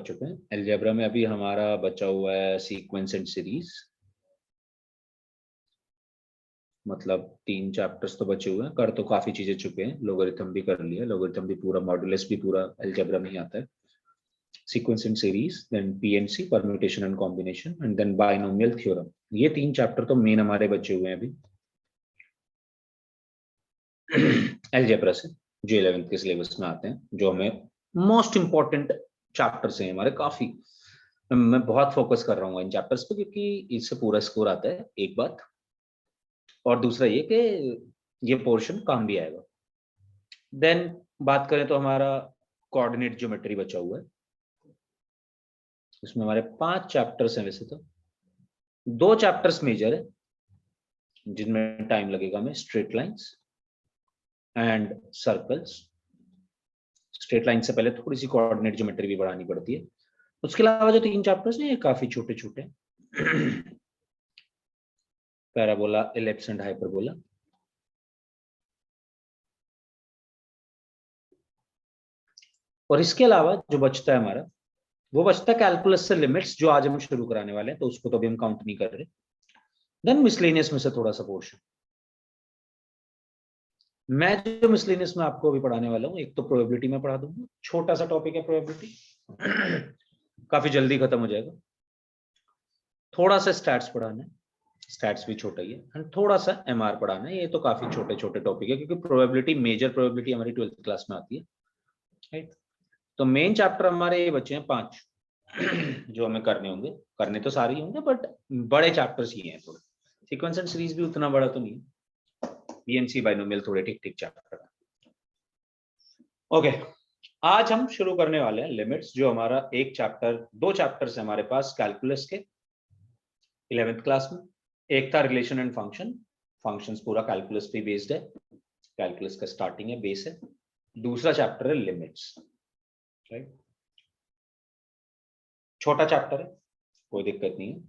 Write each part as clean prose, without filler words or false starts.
चुके हैं। अलजेब्रा में अभी हमारा बचा हुआ है सीक्वेंस एंड सीरीज, मतलब 3 चैप्टर्स तो बचे हुए हैं। कर तो काफी चीजें चुके हैं, लोगरिथम भी कर लिया, लोगरिथम भी पूरा, मॉडुलस भी पूरा अलजेब्रा में ही आता है। Sequence and series, then PNC permutation and combination, and then binomial theorem. ये 3 चैप्टर तो मेन हमारे बचे हुए हैं अभी अलजेब्रा से, जो 11th के सिलेबस में आते हैं, जो हमें मोस्ट इंपॉर्टेंट चैप्टर्स हैं हमारे काफी। मैं बहुत फोकस कर रहा हूँ इन चैप्टर्स पे क्योंकि इससे पूरा स्कोर आता है, एक बात। और दूसरा ये कि ये पोर्शन काम भी आएगा। देन बात करें तो हमारा कोऑर्डिनेट ज्योमेट्री बचा हुआ है, इसमें हमारे 5 चैप्टर्स हैं। वैसे तो 2 चैप्टर्स मेजर है जिनमें टाइम लगेगा हमें, straight lines and circles. Straight line से पहले थोड़ी सी कोऑर्डिनेट ज्योमेट्री भी बढ़ानी पड़ती है। उसके अलावा जो 3 चैप्टर्स हैं ये काफी छोटे छोटे पैराबोला, एलिप्स एंड हाइपरबोला। और इसके अलावा जो बचता है हमारा, वो बचता है कैलकुलस से लिमिट्स, जो आज हम शुरू कराने वाले हैं, तो उसको तो अभी हम काउंट नहीं कर रहे। देन मिसलेनियस में से थोड़ा सा पोर्शन। मैं जो मिसलेनियस में आपको अभी पढ़ाने वाला हूँ, एक तो प्रोबेबिलिटी में पढ़ा दूंगा, छोटा सा टॉपिक है प्रोबेबिलिटी काफी जल्दी खत्म हो जाएगा। थोड़ा सा स्टैट्स पढ़ाना है, स्टैट्स भी छोटा ही है, एंड थोड़ा सा एमआर पढ़ाना है। ये तो काफी छोटे छोटे टॉपिक है क्योंकि प्रोबेबिलिटी, मेजर प्रोबेबिलिटी हमारी 12th क्लास में आती है, राइट। तो मेन चैप्टर हमारे ये बचे हैं 5 जो हमें करने होंगे। करने तो सारे ही होंगे बट बड़े चैप्टर्स ही हैं थोड़े। सीक्वेंस एंड सीरीज भी उतना बड़ा तो नहीं है, पीएनसी बाइनोमियल थोड़े ठीक ठीक चैप्टर है। ओके, आज हम शुरू करने वाले हैं लिमिट्स, जो हमारा एक चैप्टर, 2 चैप्टर्स है हमारे पास कैलकुलस के 11th क्लास में। एक था रिलेशन एंड फंक्शन, फंक्शंस पूरा कैलकुलस पे बेस्ड है, कैलकुलस का स्टार्टिंग है, बेस है। दूसरा चैप्टर है लिमिट्स, राइट। छोटा चैप्टर है, कोई दिक्कत नहीं है।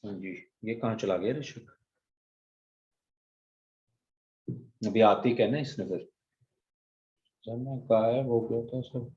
हाँ जी, ये कहाँ चला गया ऋषभ? अभी आती कहना इसने, फिर गायब हो गया था सब।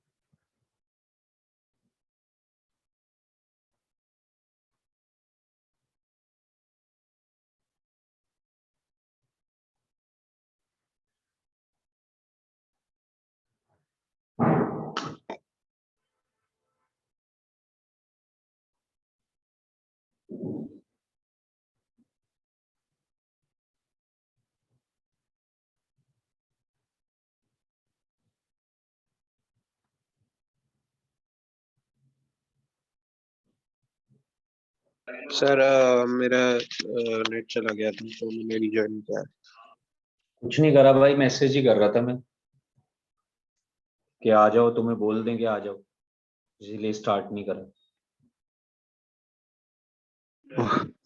सर मेरा नेट चला गया था तो मैंने रिजॉइन किया। कुछ नहीं करा भाई, मैसेज ही कर रहा था मैं कि आ जाओ, तुम्हें बोल दें कि आ जाओ, इसीलिए स्टार्ट नहीं करा।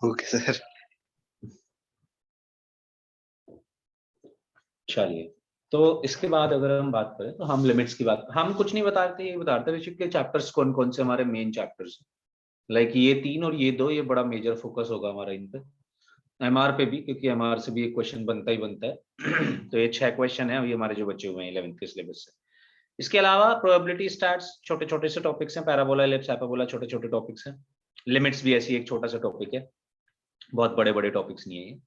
Okay sir. चलिए, तो इसके बाद अगर हम बात करें तो हम लिमिट्स की बात, हम कुछ नहीं बता रहे थे, ये बता रहे थे ऋषिक के चैप्टर्स कौन कौन से हमारे मेन चैप्टर्स हैं। लाइक ये 3 और ये 2, ये बड़ा मेजर फोकस होगा हमारा इन पे। एमआर पे भी, क्योंकि एमआर से भी एक क्वेश्चन बनता ही बनता है तो ये 6 क्वेश्चन है अभी हमारे जो बचे हुए हैं 11th के सिलेबस से। इसके अलावा प्रोबेबिलिटी स्टैट्स छोटे छोटे से टॉपिक्स हैं, पैराबोला, एलिप्स, हाइपरबोला छोटे छोटे टॉपिक्स हैं। लिमिट्स भी ऐसी एक छोटा सा टॉपिक है, बहुत बड़े बड़े टॉपिक्स नहीं है ये।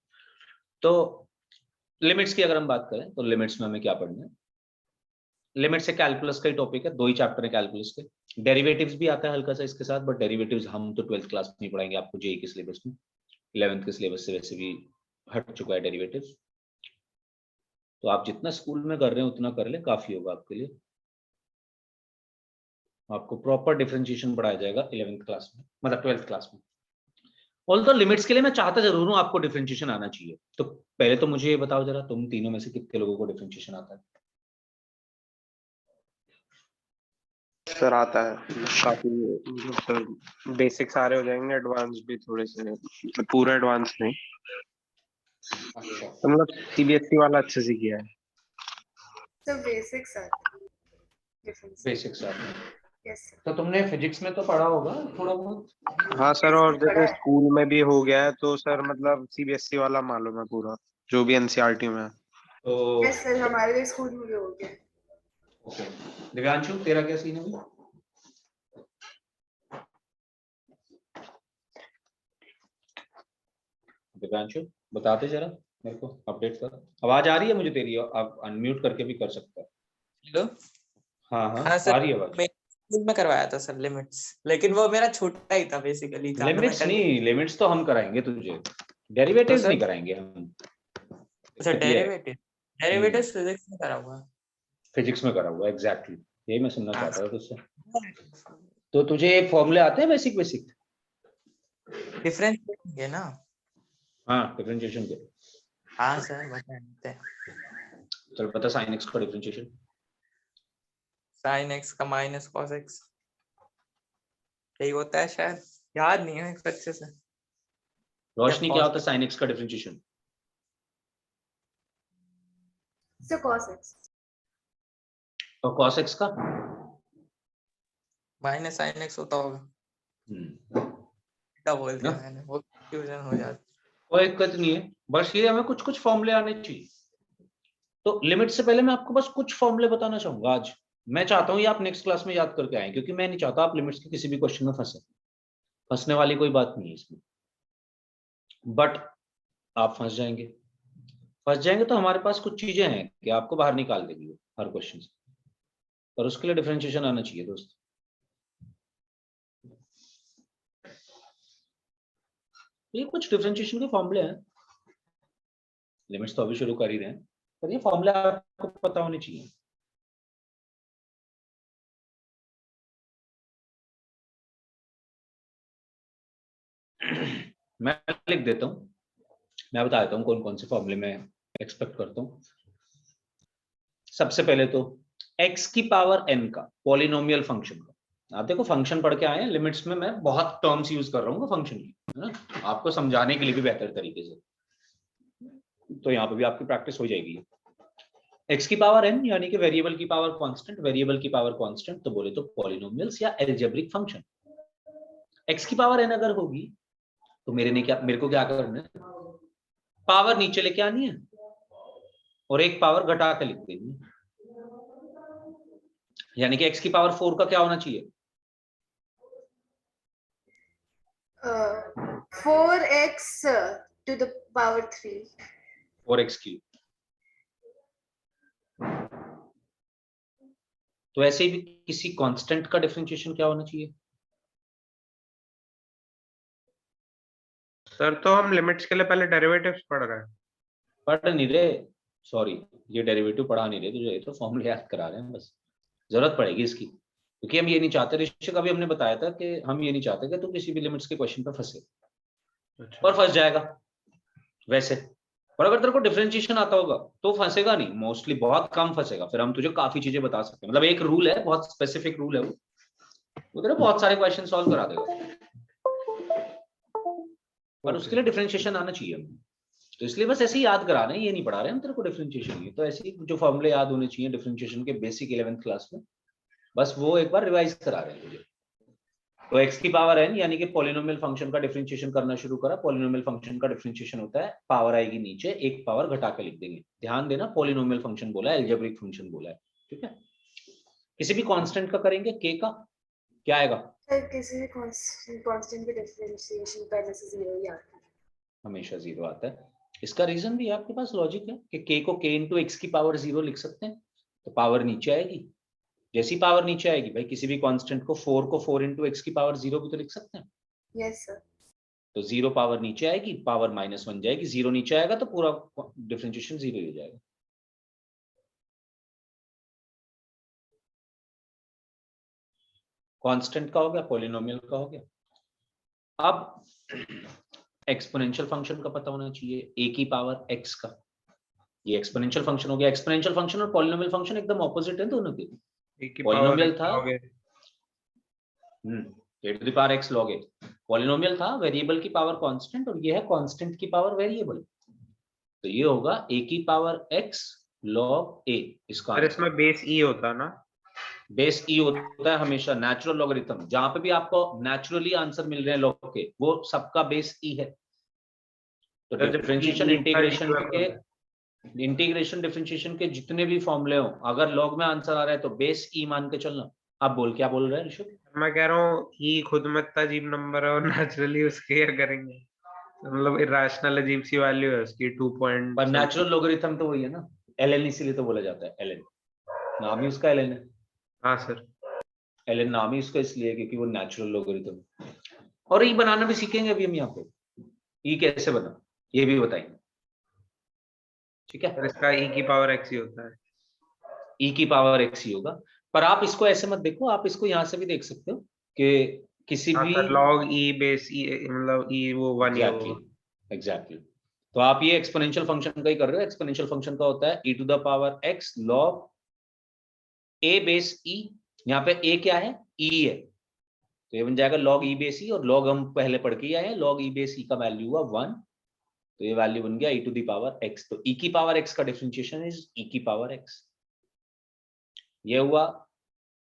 तो लिमिट्स की अगर हम बात करें तो लिमिट्स में हमें क्या पढ़ना है। लिमिट से कैलकुलस का ही टॉपिक है, 2 ही चैप्टर है कैलकुलस के। डेरिवेटिव्स भी आता है हल्का सा इसके साथ, बट डेरिवेटिव्स हम तो 12th क्लास में नहीं पढ़ाएंगे आपको, जेईई के सिलेबस में। 11th के सिलेबस से वैसे भी हट चुका है डेरिवेटिव्स, तो आप जितना स्कूल में कर रहे हैं उतना कर ले, काफी होगा आपके लिए। आपको प्रॉपर डिफरेंशिएशन पढ़ाया जाएगा 11th क्लास में, मतलब 12th क्लास में। ऑल्दो लिमिट्स के लिए मैं चाहता जरूर हूं आपको डिफरेंशिएशन आना चाहिए। तो पहले तो मुझे ये बताओ जरा, तुम तीनों में से कितने लोगों को डिफरेंशिएशन आता है? सर आता है काफी, मतलब बेसिक सारे हो जाएंगे, एडवांस भी थोड़े से, मतलब पूरा एडवांस नहीं। अच्छा, तो मतलब सीबीएसई वाला अच्छे से किया है। सर बेसिक्स आते हैं। बेसिक्स आते हैं। Yes sir. तो तुमने फिजिक्स में तो पढ़ा होगा थोड़ा बहुत? हाँ सर, और पढ़ा जैसे है। स्कूल में भी हो गया है तो सर मतलब सीबीएसई वाला मालूम है पूरा, जो भी एनसीईआरटी में है। तो यस सर, हमारे स्कूल में भी हो गया। ओके दिव्यांशु तेरा क्या सीन है भाई? दिव्यांशु बताते जरा मेरे को, अपडेट कर। आवाज आ रही है मुझे तेरी, आप अनम्यूट करके भी कर सकता है। हेलो। हाँ हाँ हाँ आ सर, रही है आवाज। मैं स्कूल में करवाया था सर लिमिट्स, लेकिन वो मेरा छोटा ही था बेसिकली। लिमिट्स नहीं, लिमिट्स तो हम कराएंगे तुझे, डेरिवेटिव्स सर? नहीं कराएंगे हम। अच्छा दिक्कत ये है, डेरिवेटिव फिजिक्स में करा हुआ है। फिजिक्स में करा हुआ है, एग्जैक्टली यही मैं सुनना हाँ, चाहता था तुझसे। तो तुझे फॉर्मूले आते हैं बेसिक बेसिक? डिफरेंस है ना? हाँ डिफरेंशिएशन के। हाँ सर बताते हैं। चल पता साइन एक्स का डिफरेंशिएशन। साइन एक्स का माइनस कॉस एक्स यही होता है शायद, याद नहीं है अच्छे से। रोशनी क्या cos होता है साइन एक्स का डिफरेंशिएशन? So cos x. और कॉस एक्स का? माइनस साइन एक्स होता होगा, क्या बोल दिया ना? मैंने, वो कंफ्यूजन हो जाती। कोई दिक्कत नहीं है, बस ये हमें कुछ कुछ फॉर्मूले आने चाहिए। तो लिमिट से पहले मैं आपको बस कुछ फॉर्मूले बताना चाहूंगा आज। मैं चाहता हूँ ये आप नेक्स्ट क्लास में याद करके आए, क्योंकि मैं नहीं चाहता आप लिमिट्स के किसी भी क्वेश्चन में फंसे। फंसने वाली कोई बात नहीं है इसमें, बट आप फंस जाएंगे। फंस जाएंगे तो हमारे पास कुछ चीजें हैं कि आपको बाहर निकाल देगी हर क्वेश्चन से, और उसके लिए डिफरेंशिएशन आना चाहिए दोस्त। ये कुछ डिफरेंशिएशन के फॉर्मूले हैं, लिमिट्स तो अभी शुरू कर ही रहे हैं, पर ये फॉर्मूले आपको पता होने चाहिए। मैं लिख देता हूँ, मैं बता देता हूँ कौन कौन से फॉर्मूले मैं एक्सपेक्ट करता हूँ। सबसे पहले तो x की पावर n का पॉलिनोमियल फंक्शन का। आप देखो फंक्शन पढ़ के आए हैं, लिमिट्स में मैं बहुत टर्म्स यूज कर रहा हूँ फंक्शन की, है ना, आपको समझाने के लिए भी बेहतर तरीके से, तो यहाँ पे भी आपकी प्रैक्टिस हो जाएगी। x की पावर n यानी कि वेरिएबल की पावर कांस्टेंट, वेरिएबल की पावर कांस्टेंट तो बोले तो पॉलिनोमियल्स या अलजेब्रिक फंक्शन। x की पावर n अगर होगी तो मेरे को क्या करना है, पावर नीचे लेके आनी है और एक पावर घटा के लिख देनी है। यानी कि x की पावर 4 का क्या होना चाहिए? 4x to the power 3. 4x cube. तो ऐसे ही किसी कांस्टेंट का डिफरेंशिएशन क्या होना चाहिए? सर तो हम लिमिट्स के लिए पहले डेरिवेटिव्स पढ़ रहे हैं। पढ़ नहीं रहे, सॉरी, ये डेरिवेटिव पढ़ा नहीं रहे तुझे, तो फॉर्मूले याद करा रहे हैं बस। जरूरत पड़ेगी इसकी, क्योंकि हम ये नहीं चाहते, ऋषिक अभी हमने बताया था कि हम ये नहीं चाहते कि तू किसी भी लिमिट्स के क्वेश्चन पर फंसे, और फंस जाएगा वैसे। और अगर तेरे को डिफरेंशिएशन आता होगा तो फंसेगा नहीं, मोस्टली बहुत कम फंसेगा। फिर हम तुझे काफी चीजें बता सकते हैं, मतलब एक रूल है, बहुत स्पेसिफिक रूल है, वो तेरे बहुत सारे क्वेश्चन सॉल्व करा देगा, पर उसके लिए डिफरेंशिएशन आना चाहिए हमें। तो इसलिए बस ऐसे ही याद करा रहे हैं, ये नहीं पढ़ा रहे हैं हम तेरे को डिफरेंशिएशन की। तो ऐसे ही जो फॉर्मूले याद होने चाहिए डिफरेंशिएशन के बेसिक 11th क्लास में, बस वो एक बार रिवाइज करा रहे हैं मुझे। तो x की पावर n यानी कि पॉलिनोमियल फंक्शन का डिफरेंशिएशन करना शुरू करा। पॉलिनोमियल फंक्शन का डिफरेंशिएशन होता है, पावर आएगी नीचे, एक पावर घटा के लिख देंगे। ध्यान देना पॉलिनोमियल फंक्शन बोला है, अलजेब्रिक फंक्शन बोला है, ठीक है। किसी भी कांस्टेंट का करेंगे, k का क्या आएगा? सर किसी भी कांस्टेंट के डिफरेंशिएशन पहले से 0 ही आता है, हमेशा 0 आता है। इसका रीजन भी है, आपके पास लॉजिक है कि k को k इंटू एक्स की पावर 0 लिख सकते हैं, तो पावर नीचे आएगी। जैसी पावर नीचे आएगी भाई, किसी भी कांस्टेंट को 4 इंटू एक्स की पावर 0 भी तो लिख सकते हैं। Yes sir. तो 0 पावर नीचे आएगी, पावर -1 जाएगी, 0 नीचे आएगा तो पूरा डिफरेंशिएशन 0 हो जाएगा। कांस्टेंट का हो गया, पॉलिनोमियल का हो गया। अब एक्सपोनेंशियल फंक्शन का पता होना चाहिए, a की पावर x का, ये एक्सपोनेंशियल फंक्शन हो गया। एक्सपोनेंशियल फंक्शन और पॉलिनोमियल फंक्शन एकदम ऑपोजिट है दोनों के। पॉलिनोमियल था a to the power x log a, polynomial था वेरिएबल की पावर कांस्टेंट, और ये है कांस्टेंट की पावर वेरिएबल, तो ये होगा a की पावर x log a। इसका सर इसमें बेस e होता है ना? बेस ई होता है हमेशा, नेचुरल लॉगरिथम, जहां पे भी आपको नेचुरली आंसर मिल रहे हैं लॉग के, वो सबका बेस ई है। तो डिफरेंशिएशन इंटीग्रेशन के इंटीग्रेशन डिफरेंशिएशन के जितने भी फॉर्मूले हो, अगर लॉग में आंसर आ रहा है तो बेस ई मान के चलना। आप क्या बोल रहे हैं ऋषभ? मैं कह रहा हूँ ई खुद में इतना अजीब नंबर है और नेचुरली उसके क्या करेंगे, मतलब इरेशनल अजीब सी वैल्यू है उसकी 2 पॉइंट। पर नेचुरल लोगरिथम तो वही है ना, एलएन, इसीलिए तो बोला जाता है एलएन, नाम ही उसका एलएन है। हाँ सर। एलएन नाम ही उसका इसलिए क्योंकि वो नेचुरल लोगरिथम। और ई बनाना भी सीखेंगे अभी हम यहाँ पे, ई कैसे बना ये भी बताएंगे, ठीक है? सर इसका ई की पावर एक्स ही होता है। ई की पावर एक्स ही होगा, पर आप इसको ऐसे मत देखो, आप इसको यहाँ से भी देख सकते हो कि किसी हाँ भी सर, लॉग ई बेस ई, मतलब ई वो 1 ही एग्जैक्टली होगा। एग्जैक्टली। तो आप ये एक्सपोनेंशियल फंक्शन का ही कर रहे हो। एक्सपोनेंशियल फंक्शन का होता है e to the power x log a base e। यहाँ पे a क्या है? e है, तो ये बन जाएगा log e बेस e, और log हम पहले पढ़ के ही आए हैं, log e बेस e का वैल्यू हुआ 1, तो ये वैल्यू बन गया e to the power x। तो e की पावर x का डिफरेंशिएशन इज e की पावर x। ये हुआ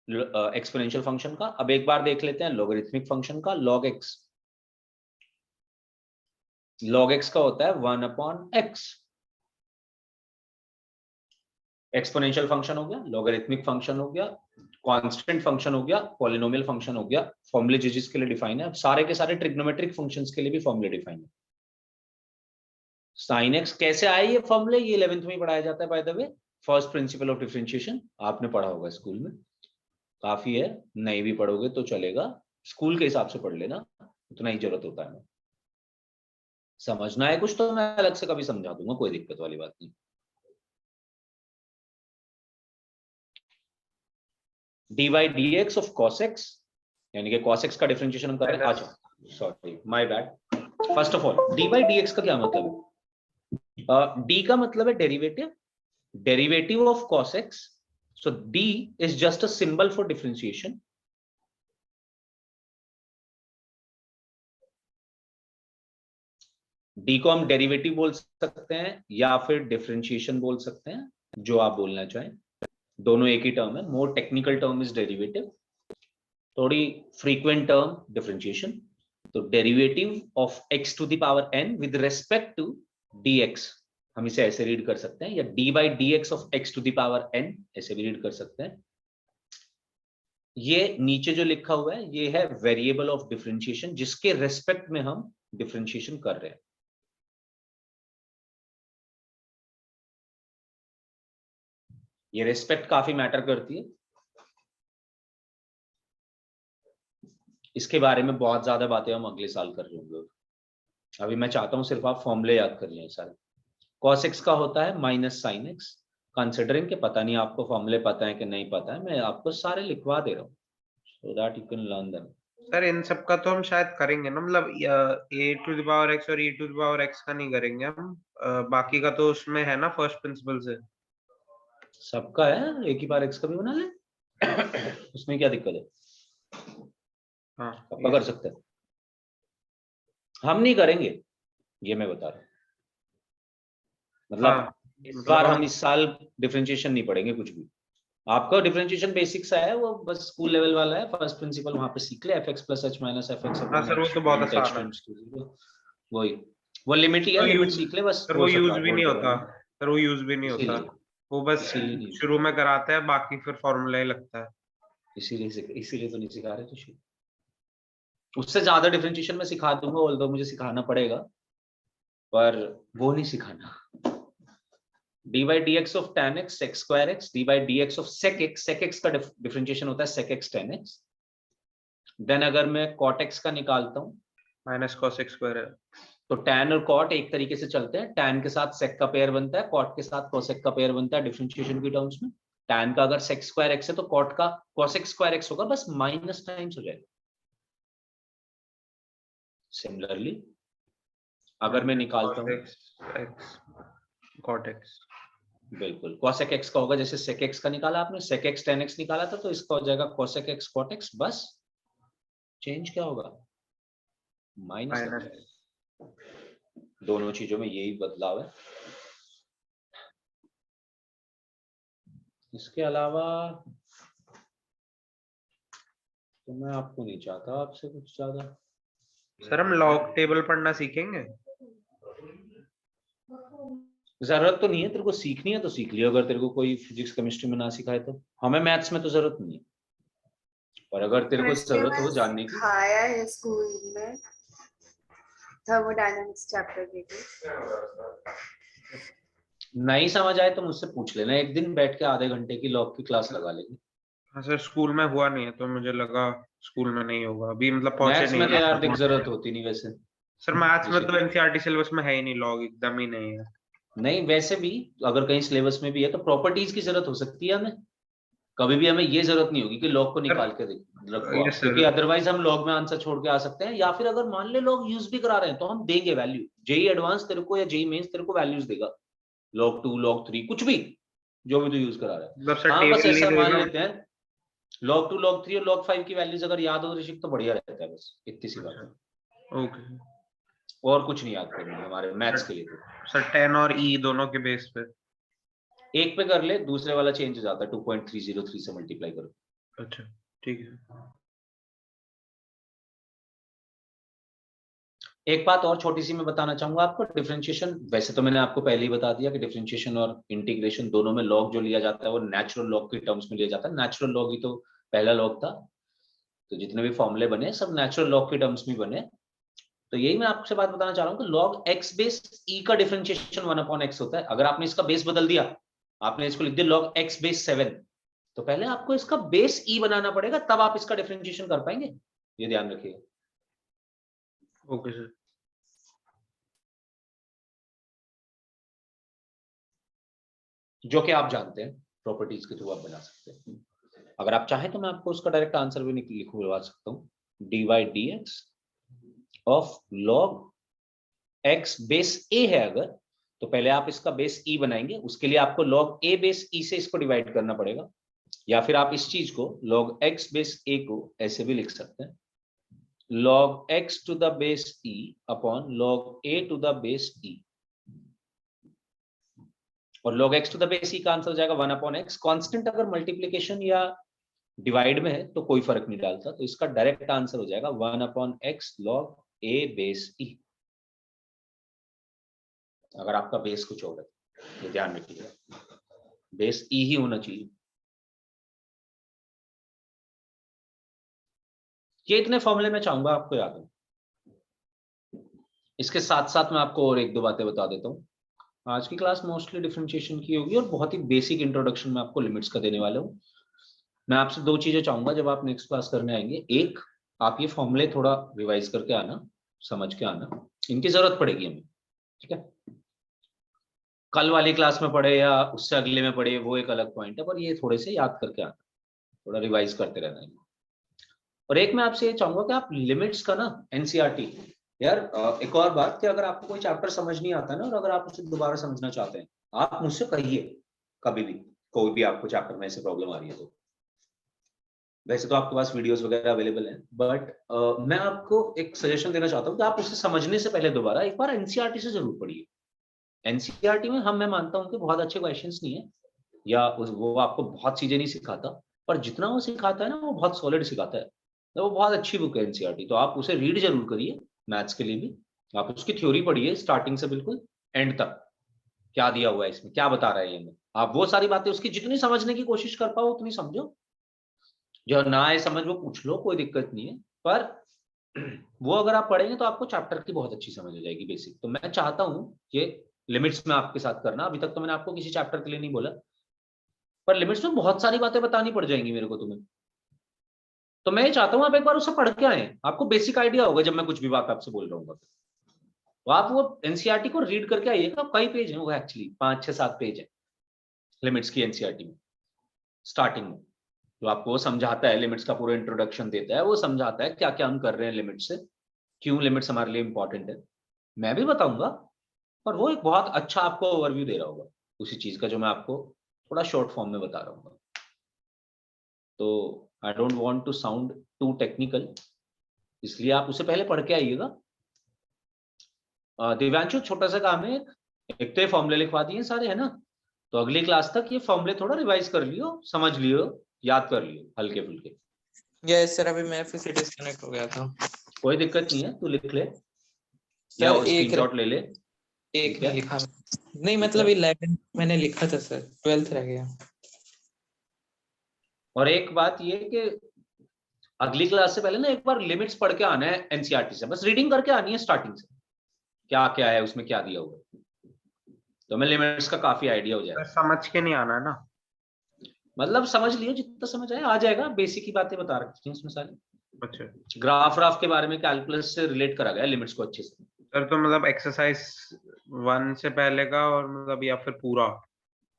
एक्सपोनेंशियल फंक्शन का। अब एक बार देख लेते हैं लॉगरिथमिक फंक्शन का, log x। log x का होता है 1/x। एक्सपोनेंशियल फंक्शन हो गया, लॉगरिथमिक फंक्शन हो गया, कांस्टेंट फंक्शन हो गया, पॉलिनोमियल फंक्शन हो गया। फॉर्मूले जिसके लिए डिफाइन है, अब सारे के सारे ट्रिग्नोमेट्रिक फंक्शंस के लिए भी फॉर्मूले डिफाइन है। sin x कैसे आए ये फॉर्मूले? ये 11th में ही पढ़ाया जाता है by the way, first principle of differentiation आपने पढ़ा होगा स्कूल में, काफी है, नहीं भी पढ़ोगे तो चलेगा, स्कूल के हिसाब से पढ़ लेना, उतना ही जरूरत होता है। समझना है कुछ तो मैं अलग से कभी समझा दूंगा, कोई दिक्कत वाली बात नहीं। dy dx of cos x, यानी कि cos x का डिफरेंशिएशन हम कर रहे हैं। अच्छा sorry my bad. First of all dy dx का क्या मतलब है? d का मतलब है derivative of cos x, so d is just a symbol for differentiation। d को हम डेरिवेटिव बोल सकते हैं या फिर डिफरेंशिएशन बोल सकते हैं, जो आप बोलना चाहें, दोनों एक ही टर्म है। More technical term is derivative, थोड़ी फ्रीक्वेंट टर्म डिफरेंशिएशन। तो derivative of x to the power n with respect to dx, हम इसे ऐसे रीड कर सकते हैं, या d by dx of x to the power n ऐसे भी रीड कर सकते हैं। ये नीचे जो लिखा हुआ है ये है वेरिएबल ऑफ डिफरेंशिएशन, जिसके रेस्पेक्ट में हम डिफरेंशिएशन कर रहे हैं। ये रेस्पेक्ट काफी मैटर करती है, इसके बारे में बहुत ज्यादा बातें हम अगले साल कर रहे होंगे। अभी मैं चाहता हूं सिर्फ आप फॉर्मूले याद कर लें सारे। cos x का होता है माइनस साइन x, कंसिडरिंग के पता नहीं आपको फॉर्मूले पता है कि नहीं पता है, मैं आपको सारे लिखवा दे रहा हूँ so that you can learn them. Sir इन सब का तो हम शायद करेंगे ना, मतलब A to the power X और E to the power X का नहीं करेंगे हम, बाकी का तो उसमें है ना फर्स्ट प्रिंसिपल से। सबका है, एक ही बार x का भी बना ले उसमें क्या दिक्कत है? हाँ सबका कर सकते हैं, हम नहीं करेंगे ये मैं बता रहा हूँ। मतलब हाँ, इस मतलब बार हम हम इस साल डिफरेंशिएशन नहीं पढ़ेंगे कुछ भी। आपका डिफरेंशिएशन बेसिक्स है, वो बस स्कूल लेवल वाला है, फर्स्ट प्रिंसिपल वहां पे सीख ले, fx plus h minus fx हाँ upon सर वो h तो बहुत limit h आसान है। tends to 0, वही वो लिमिट ही है, तो लिमिट यूज सीख ले बस, सर वो वो सब यूज भी नहीं बोलते होता, रहेंगे। सर वो यूज भी नहीं होता, इसीलिए वो बस इसीलिए नहीं, शुरू में कराते हैं, बाकी फिर फॉर्मूला ही लगता है। इसीलिए तो नहीं सिखा रहे तो। उससे ज्यादा डिफरेंशिएशन में सिखा दूंगा, ऑल्दो मुझे सिखाना पड़ेगा, पर वो नहीं सिखाना। dy dx of tan x sec square x, dy dx of sec x का डिफरेंशिएशन होता है sec x tan x। Then अगर मैं cot x का निकालता हूं माइनस cos x स्क्वायर है। तो tan और cot एक तरीके से चलते हैं, tan के साथ sec का पेयर बनता है, cot के साथ cosec का पेयर बनता है डिफरेंशिएशन की टर्म्स में। tan का अगर sec स्क्वायर x है तो cot का cosec स्क्वायर x होगा, बस माइनस टाइम्स हो जाएगा। सिमिलरली अगर मैं निकालता हूं cot x बिल्कुल cosec x का होगा, जैसे sec x का निकाला आपने, sec x tan x निकाला था, तो इसका हो जाएगा cosec x cot x, बस चेंज क्या होगा? माइनस लग माइनस। जाएगा। दोनों चीजों में यही बदलाव है। इसके अलावा तो मैं आपको नहीं चाहता आपसे कुछ ज्यादा। सर हम लॉग टेबल पढ़ना सीखेंगे। जरूरत तो नहीं है, तेरे को सीखनी है तो सीख लियो, अगर तेरे को कोई फिजिक्स केमिस्ट्री में ना सिखाए तो। हमें मैथ्स में तो जरूरत नहीं है, और अगर तेरे को केमिस्ट्री जरूरत हो में जानने की, सिखाया है स्कूल में, थर्मोडायनामिक्स चैप्टर के लिए। नहीं समझ आए तो मुझसे पूछ लेना, एक दिन बैठ के आधे घंटे की लॉग की क्लास लगा लेंगे। हाँ सर, स्कूल में हुआ नहीं है तो मुझे लगा स्कूल में नहीं होगा अभी, मतलब पहुंचे मैथ्स नहीं में है तो यार laptop देख में। जरूरत होती नहीं वैसे। सर मैथ्स में जैसे तो एनसीईआरटी सिलेबस में है ही नहीं, लॉग एकदम ही नहीं है। नहीं, वैसे भी अगर कहीं सिलेबस में भी है तो प्रॉपर्टीज की जरूरत हो सकती है हमें, कभी भी हमें ये जरूरत नहीं होगी कि लॉग को निकाल के रखो यस आप, सर। क्योंकि अदरवाइज हम लॉग में आंसर छोड़ के आ सकते हैं, या फिर अगर मान ले लॉग यूज भी करा रहे हैं तो हम देंगे वैल्यू। जेई एडवांस तेरे को या जेई मेंस तेरे को वैल्यूज देगा, log 2 log 3 कुछ भी, जो भी तू यूज करा रहा है। मतलब सर हाँ बस टेबल नहीं ऐसा मान देगा। लेते हैं log 2 log 3 और log 5 की वैल्यूज अगर याद हो ऋषिक तो बढ़िया रहता है, बस इतनी सी बात है, ओके और कुछ नहीं याद करना है हमारे मैथ्स के लिए। तो सर 10 और ई दोनों के बेस पे। एक पे कर ले, दूसरे वाला चेंज हो जाता है, 2.303 से मल्टीप्लाई करो। अच्छा ठीक है। एक बात और छोटी सी मैं बताना चाहूंगा आपको, डिफरेंशिएशन वैसे तो मैंने आपको पहले ही बता दिया कि डिफरेंशिएशन और इंटीग्रेशन दोनों में लॉग जो लिया जाता है वो नेचुरल लॉग के टर्म्स में लिया जाता है। नेचुरल लॉग ही तो पहला लॉग था, तो जितने भी फॉर्मूले बने सब नेचुरल लॉग के टर्म्स में बने। तो यही मैं आपसे बात बताना चाह रहा हूँ कि लॉग एक्स बेस ई का डिफरेंशिएशन 1/x होता है। अगर आपने इसका बेस बदल दिया, आपने इसको लिख दिया लॉग एक्स बेस 7, तो पहले आपको इसका बेस ई बनाना पड़ेगा, तब आप इसका डिफरेंशिएशन कर पाएंगे, ये ध्यान रखिएगा। Okay sir. जो कि आप जानते हैं, प्रॉपर्टीज के थ्रू आप बना सकते हैं। अगर आप चाहें तो मैं आपको उसका डायरेक्ट आंसर भी लिखवा सकता हूँ, dy dx of log x base a है अगर, तो पहले आप इसका बेस e बनाएंगे, उसके लिए आपको log a बेस e से इसको डिवाइड करना पड़ेगा, या फिर आप इस चीज को log x बेस a को ऐसे भी लिख सकते हैं, log x to the base e upon log a to the base e, और log x to the base e का आंसर हो जाएगा 1/x। कांस्टेंट अगर मल्टीप्लिकेशन या डिवाइड में है तो कोई फर्क नहीं डालता, तो इसका डायरेक्ट आंसर हो जाएगा 1/x log a base e, अगर आपका बेस कुछ और है तो ध्यान रखिएगा, बेस e ही होना चाहिए। ये इतने फॉर्मूले मैं चाहूंगा आपको याद हो। इसके साथ साथ मैं आपको और एक दो बातें बता देता हूँ। आज की क्लास मोस्टली डिफरेंशिएशन की होगी और बहुत ही बेसिक इंट्रोडक्शन में आपको लिमिट्स का देने वाला हूँ। मैं आपसे दो चीजें चाहूंगा जब आप नेक्स्ट क्लास करने आएंगे, एक आप ये फॉर्मूले थोड़ा रिवाइज करके आना, समझ के आना, इनकी जरूरत पड़ेगी हमें, ठीक है। कल वाली क्लास में पढ़े या उससे अगले में पढ़े वो एक अलग पॉइंट है, पर ये थोड़े से याद करके आना, थोड़ा रिवाइज करते रहना है। और एक मैं आपसे ये चाहूंगा कि आप लिमिट्स का ना एनसीईआरटी, यार एक और बात कि अगर आपको कोई चैप्टर समझ नहीं आता ना और अगर आप उसे दोबारा समझना चाहते हैं, आप मुझसे कहिए कभी भी, कोई भी आपको चैप्टर में ऐसे प्रॉब्लम आ रही है तो। वैसे तो आपके पास वीडियोस वगैरह अवेलेबल हैं, बट मैं आपको एक सजेशन देना चाहता हूँ कि आप उसे समझने से पहले दोबारा एक बार एनसीईआरटी से जरूर पढ़िए। एनसीईआरटी में मैं मानता हूँ कि बहुत अच्छे क्वेश्चंस नहीं है, या वो आपको बहुत चीजें नहीं सिखाता, पर जितना वो सिखाता है ना वो बहुत सॉलिड सिखाता है, तो वो बहुत अच्छी बुक है एनसीईआरटी, तो आप उसे रीड जरूर करिए मैथ्स के लिए भी। आप उसकी थ्योरी पढ़िए स्टार्टिंग से बिल्कुल एंड तक, क्या दिया हुआ है इसमें, क्या बता रहा है ये में, आप वो सारी बातें उसकी जितनी समझने की कोशिश कर पाओ उतनी समझो, जो ना आए समझ वो पूछ लो, कोई दिक्कत नहीं है, पर वो अगर आप पढ़ेंगे तो आपको चैप्टर की बहुत अच्छी समझ आ जाएगी बेसिक। तो मैं चाहता हूँ कि लिमिट्स में आपके साथ करना, अभी तक तो मैंने आपको किसी चैप्टर के लिए नहीं बोला, पर लिमिट्स में बहुत सारी बातें बतानी पड़ जाएंगी मेरे को तुम्हें, तो मैं ये चाहता हूँ आप एक बार उसे पढ़ के आए, आपको बेसिक आइडिया होगा जब मैं कुछ भी बात आपसे बोल रहा हूँ, तो आप वो एनसीईआरटी को रीड करके आइएगा। कई पेज हैं वो, एक्चुअली 5-6-7 पेज है लिमिट्स की एनसीईआरटी में, स्टार्टिंग में जो आपको वो समझाता है, लिमिट्स का पूरा इंट्रोडक्शन देता है, वो समझाता है क्या क्या हम कर रहे हैं लिमिट से, क्यों लिमिट्स हमारे लिए इंपॉर्टेंट है, मैं भी बताऊंगा, पर वो एक बहुत अच्छा आपको ओवरव्यू दे रहा होगा उसी चीज का जो मैं आपको थोड़ा शॉर्ट फॉर्म में बता रहा हूँ। तो I don't want to sound too technical, इसलिए आप उसे पहले पढ़ के आइएगा। दिव्यांशु छोटा सा काम है, एक तो ये फॉर्मूले लिखवा दिए सारे, है ना, तो अगली क्लास तक ये फॉर्मूले थोड़ा रिवाइज कर लियो, समझ लियो, याद कर लियो हल्के फुल्के। यस सर, अभी मैं फिर से डिस्कनेक्ट हो गया था। कोई दिक्कत नहीं है, तू लिख ले या सर एक स्क्रीनशॉट ले ले। एक ठीक है। नहीं लिखा नहीं, मतलब 11 मैंने लिखा था सर, 12th रह गया। और एक बात ये कि अगली क्लास से पहले ना एक बार लिमिट्स पढ़ के आना है एनसीईआरटी से, बस रीडिंग करके आनी है स्टार्टिंग से, क्या क्या है उसमें, क्या दिया हुआ है, तो हमें लिमिट्स का काफी आइडिया हो जाएगा। सर समझ के नहीं आना है ना? मतलब समझ लियो, जितना समझ आए आ जाएगा, बेसिक ही बातें बता रखी हैं उसमें सारी। अच्छा ग्राफ राफ के बारे में कैलकुलस से रिलेट करा गया लिमिट्स को अच्छे से। सर, तो मतलब एक्सरसाइज 1 से पहले का, और मतलब या फिर पूरा?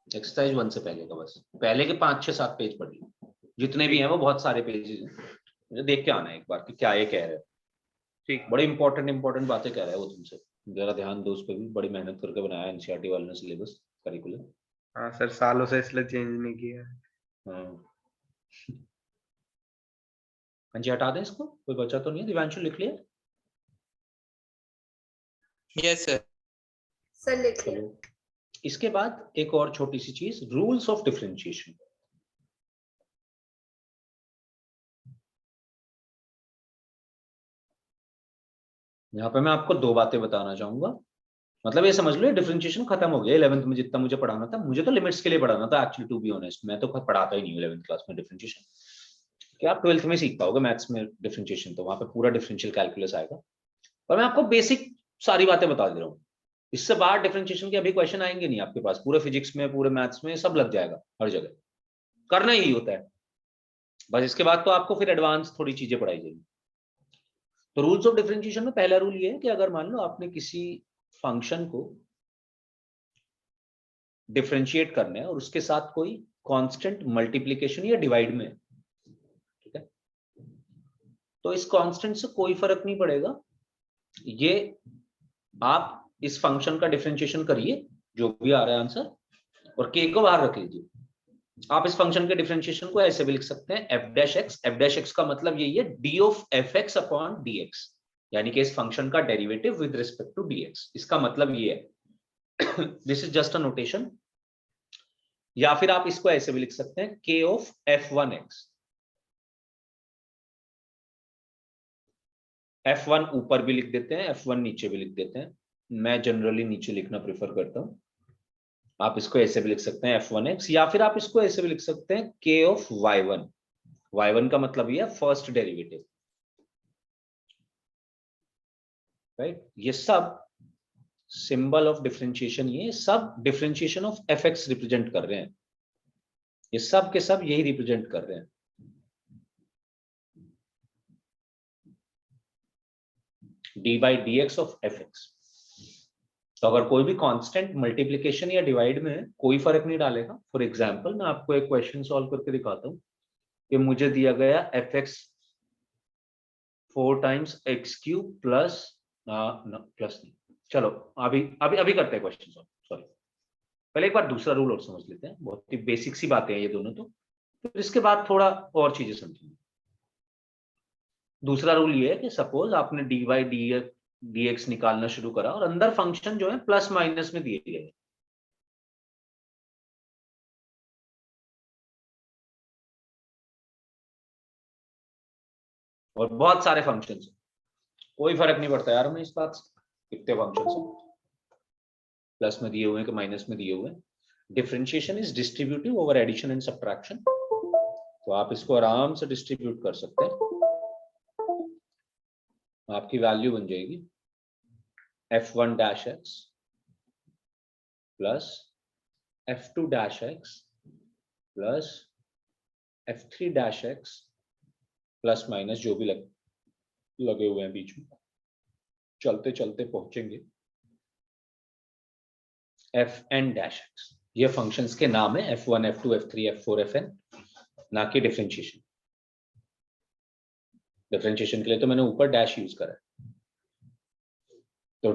एक्सरसाइज 1 से पहले का, बस पहले के 5 6 7 पेज पढ़ लो, जितने भी हैं वो बहुत सारे पेजेस हैं, मुझे देख के आना है एक बार कि क्या ये कह रहे हैं। ठीक। बड़ी इंपॉर्टेंट बातें कह रहा है वो तुमसे, जरा ध्यान दो उस पर भी, बड़ी मेहनत करके बनाया एनसीईआरटी वालों ने सिलेबस करिकुलम। हाँ सर, सालों से इसलिए चेंज नहीं किया है। हाँ जी, हटा दें इसको, कोई बचा तो नहीं है? दिव्यांशु लिख लिया? Yes sir. सर लिख लिया। चलो, इसके बाद एक और छोटी सी चीज, रूल्स ऑफ डिफरेंशिएशन। यहाँ पे मैं आपको 2 बातें बताना चाहूंगा, मतलब ये समझ लो डिफरेंशिएशन खत्म हो गया 11th में, जितना मुझे पढ़ाना था, मुझे तो लिमिट्स के लिए पढ़ाना था एक्चुअली, टू बी ऑनेस्ट मैं तो खुद पढ़ाता ही नहीं हूँ 11th क्लास में डिफरेंशिएशन, कि आप 12th में सीख पाओगे मैथ्स में डिफरेंशिएशन, तो वहां पे पूरा डिफरेंशियल कैलकुलस आएगा, पर मैं आपको बेसिक सारी बातें बता दे रहा हूँ। इससे बाहर डिफरेंशिएशन के अभी क्वेश्चन आएंगे नहीं आपके पास, पूरे फिजिक्स में पूरे मैथ्स में सब लग जाएगा, हर जगह करना ही होता है बस। इसके बाद तो आपको फिर एडवांस थोड़ी चीजें पढ़ाई जाएगी। तो रूल्स ऑफ डिफरेंशिएशन में पहला रूल ये है कि अगर मान लो आपने किसी फंक्शन को डिफरेंशिएट करना है और उसके साथ कोई कांस्टेंट मल्टीप्लिकेशन या डिवाइड में, ठीक है, तो इस कांस्टेंट से कोई फर्क नहीं पड़ेगा, ये आप इस फंक्शन का डिफरेंशिएशन करिए जो भी आ रहा है आंसर, और के को बाहर रख लीजिए। आप इस फंक्शन के डिफरेंशिएशन को ऐसे भी लिख सकते हैं f dash x, f dash x का मतलब यही है d of f x upon d x, यानी कि इस फंक्शन का derivative with respect to d x, इसका मतलब ये है this is just a notation. या फिर आप इसको ऐसे भी लिख सकते हैं के of F one x, F1 ऊपर भी लिख देते हैं, F1 नीचे भी लिख देते हैं, मैं जनरली नीचे लिखना प्रेफर करता हूं। आप इसको ऐसे भी लिख सकते हैं F1x, या फिर आप इसको ऐसे भी लिख सकते हैं K ऑफ Y1, Y1 का मतलब ये फर्स्ट डेरिवेटिव, राइट। ये सब सिंबल ऑफ डिफरेंशिएशन, ये सब डिफरेंशिएशन ऑफ fx रिप्रेजेंट कर रहे हैं, ये सब के सब यही रिप्रेजेंट कर रहे हैं। D by D x of fx, तो अगर कोई भी कांस्टेंट मल्टीप्लिकेशन या डिवाइड में है कोई फर्क नहीं डालेगा। फॉर एग्जांपल मैं आपको एक क्वेश्चन सॉल्व करके दिखाता हूं कि मुझे दिया गया fx 4 times x cube plus plus नहीं, चलो अभी अभी अभी करते हैं क्वेश्चन सॉल्व, सॉरी पहले एक बार दूसरा रूल और समझ लेते हैं, बहुत ही बेसिक सी बातें हैं ये दोनों, तो फिर इसके बाद थोड़ा और चीजें समझेंगे। दूसरा रूल ये है कि सपोज आपने डी बाई डी एक्स निकालना शुरू करा और अंदर फंक्शन जो है प्लस माइनस में दिए गए, और बहुत सारे फंक्शन, कोई फर्क नहीं पड़ता यार हमें इस बात से कितने फंक्शन प्लस में दिए हुए हैं कि माइनस में दिए हुए हैं। Differentiation is distributive over addition and subtraction, तो आप इसको आराम से डिस्ट्रीब्यूट कर सकते हैं, आपकी वैल्यू बन जाएगी f1 dash x plus f2 dash x plus f3 dash x plus minus जो भी लगे हुए हैं बीच में, चलते चलते पहुंचेंगे fn डैश एक्स। ये फंक्शंस के नाम है f1 f2 f3 f4 fn, ना कि डिफरेंशिएशन। डिफरेंशिएशन के लिए तो मैंने ऊपर डैश यूज करा है। तो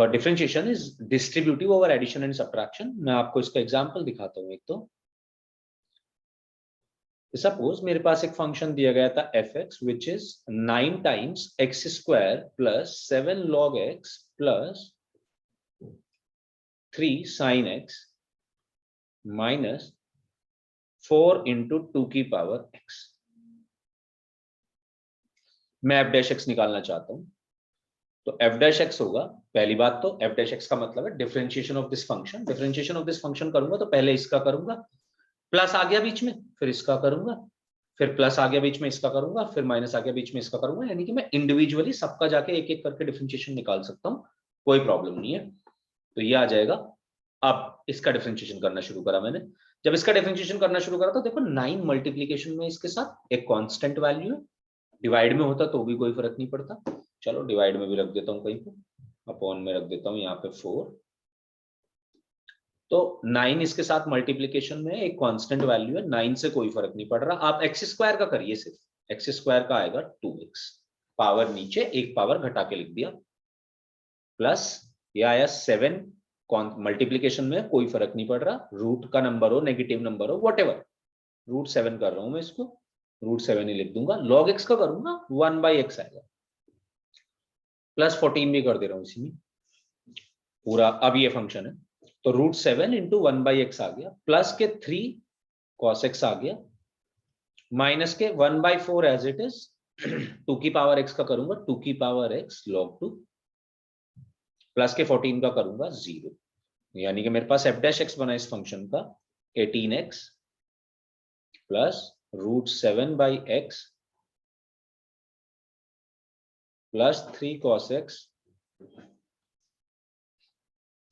differentiation is distributive over addition and subtraction. मैं आपको इसका एग्जांपल दिखाता हूं। एक तो सपोज मेरे पास एक फंक्शन दिया गया था fx which is 9 times x square plus 7 log x plus 3 sin x minus 4 into 2 की पावर x। मैं f डैश x निकालना चाहता हूं, तो एफ डैश एक्स होगा। पहली बात तो एफ डैश एक्स का मतलब है differentiation of this function. Differentiation of this function करूंगा तो पहले इसका करूंगा, प्लस आ गया बीच में, फिर इसका करूंगा, फिर प्लस आ गया बीच में इसका करूंगा, फिर माइनस आ गया बीच में इसका करूंगा। यानी कि मैं इंडिविजुअली सबका जाके एक एक करके डिफरेंशिएशन निकाल सकता हूँ, कोई प्रॉब्लम नहीं है। तो ये आ जाएगा। अब इसका डिफरेंशिएशन करना शुरू करा मैंने। जब इसका डिफरेंशिएशन करना शुरू करा तो देखो 9 मल्टीप्लीकेशन में इसके साथ एक कांस्टेंट वैल्यू है, डिवाइड में होता तो भी कोई फर्क नहीं पड़ता। चलो डिवाइड में भी रख देता हूँ कहीं पे, अपॉन में रख देता हूँ यहाँ पे 4। तो 9 इसके साथ मल्टीप्लीकेशन में एक कांस्टेंट वैल्यू है, 9 से कोई फर्क नहीं पड़ रहा। आप एक्स स्क्वायर का करिए, सिर्फ एक्स स्क्वायर का आएगा 2x, पावर नीचे एक पावर घटा के लिख दिया, प्लस ये आया 7। मल्टीप्लीकेशन में कोई फर्क नहीं पड़ रहा, रूट का नंबर हो नेगेटिव नंबर हो व्हाटएवर, रूट 7 कर रहा हूं मैं इसको, रूट 7 ही लिख दूंगा। log x का करूंगा 1/x आएगा, प्लस 14 भी कर दे रहा हूं इसी में पूरा। अब ये फंक्शन है तो रूट 7 इंटू 1/x आ गया, प्लस के 3 cos x आ गया, माइनस के 1/4 एज इट इज, 2 की पावर x का करूंगा 2 की पावर x log 2, प्लस के 14 का करूंगा 0। यानी कि मेरे पास एफ डैश एक्स बना इस फंक्शन का 18x plus root 7/x plus 3 cos x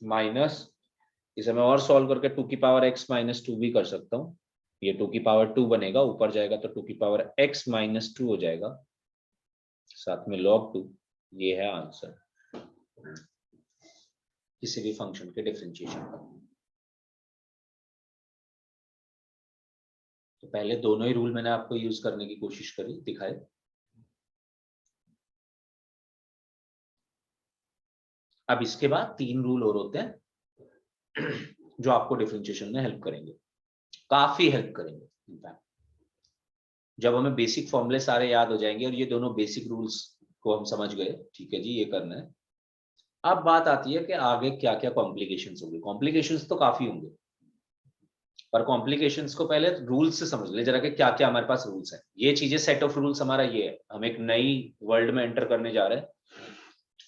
minus, इसे मैं और सॉल्व करके 2 की पावर x माइनस 2 भी कर सकता हूं। ये 2 की पावर 2 बनेगा, ऊपर जाएगा तो 2 की पावर x माइनस 2 हो जाएगा, साथ में log 2। ये है आंसर किसी भी फंक्शन के डिफरेंशिएशन का। तो पहले दोनों ही रूल मैंने आपको यूज करने की कोशिश करी, दिखाए। अब इसके बाद 3 रूल और होते हैं जो आपको डिफरेंशिएशन में हेल्प करेंगे, काफी हेल्प करेंगे। इनफैक्ट जब हमें बेसिक फॉर्मूले सारे याद हो जाएंगे और ये दोनों बेसिक रूल्स को हम समझ गए, ठीक है जी ये करना है। अब बात आती है कि आगे क्या क्या कॉम्प्लिकेशंस होंगे। कॉम्प्लिकेशंस तो काफी होंगे, पर कॉम्प्लिकेशंस को पहले रूल्स से समझ ले जरा कि क्या क्या हमारे पास रूल्स हैं। ये चीजें सेट ऑफ रूल्स हमारा ये है, हम एक नई वर्ल्ड में एंटर करने जा रहे हैं,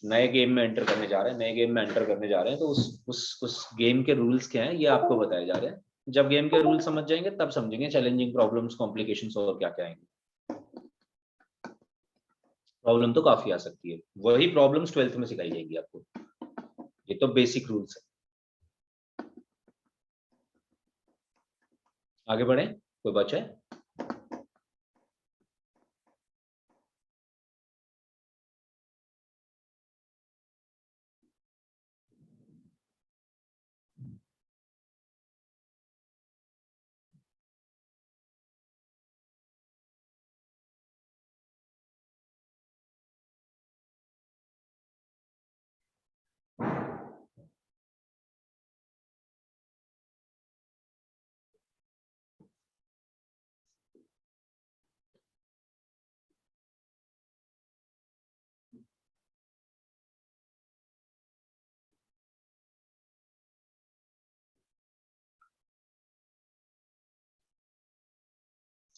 नए गेम में एंटर करने जा रहे हैं, नए गेम में एंटर करने जा रहे हैं। तो उस गेम के रूल्स क्या हैं ये आपको बताए जा रहे हैं। जब गेम के रूल समझ जाएंगे तब समझेंगे चैलेंजिंग प्रॉब्लम्स, कॉम्प्लिकेशंस और क्या क्या आएंगे। प्रॉब्लम तो काफी आ सकती है, वही प्रॉब्लम्स 12th में सिखाई जाएगी आपको। ये तो बेसिक रूल्स है। आगे बढ़े, कोई बचा है?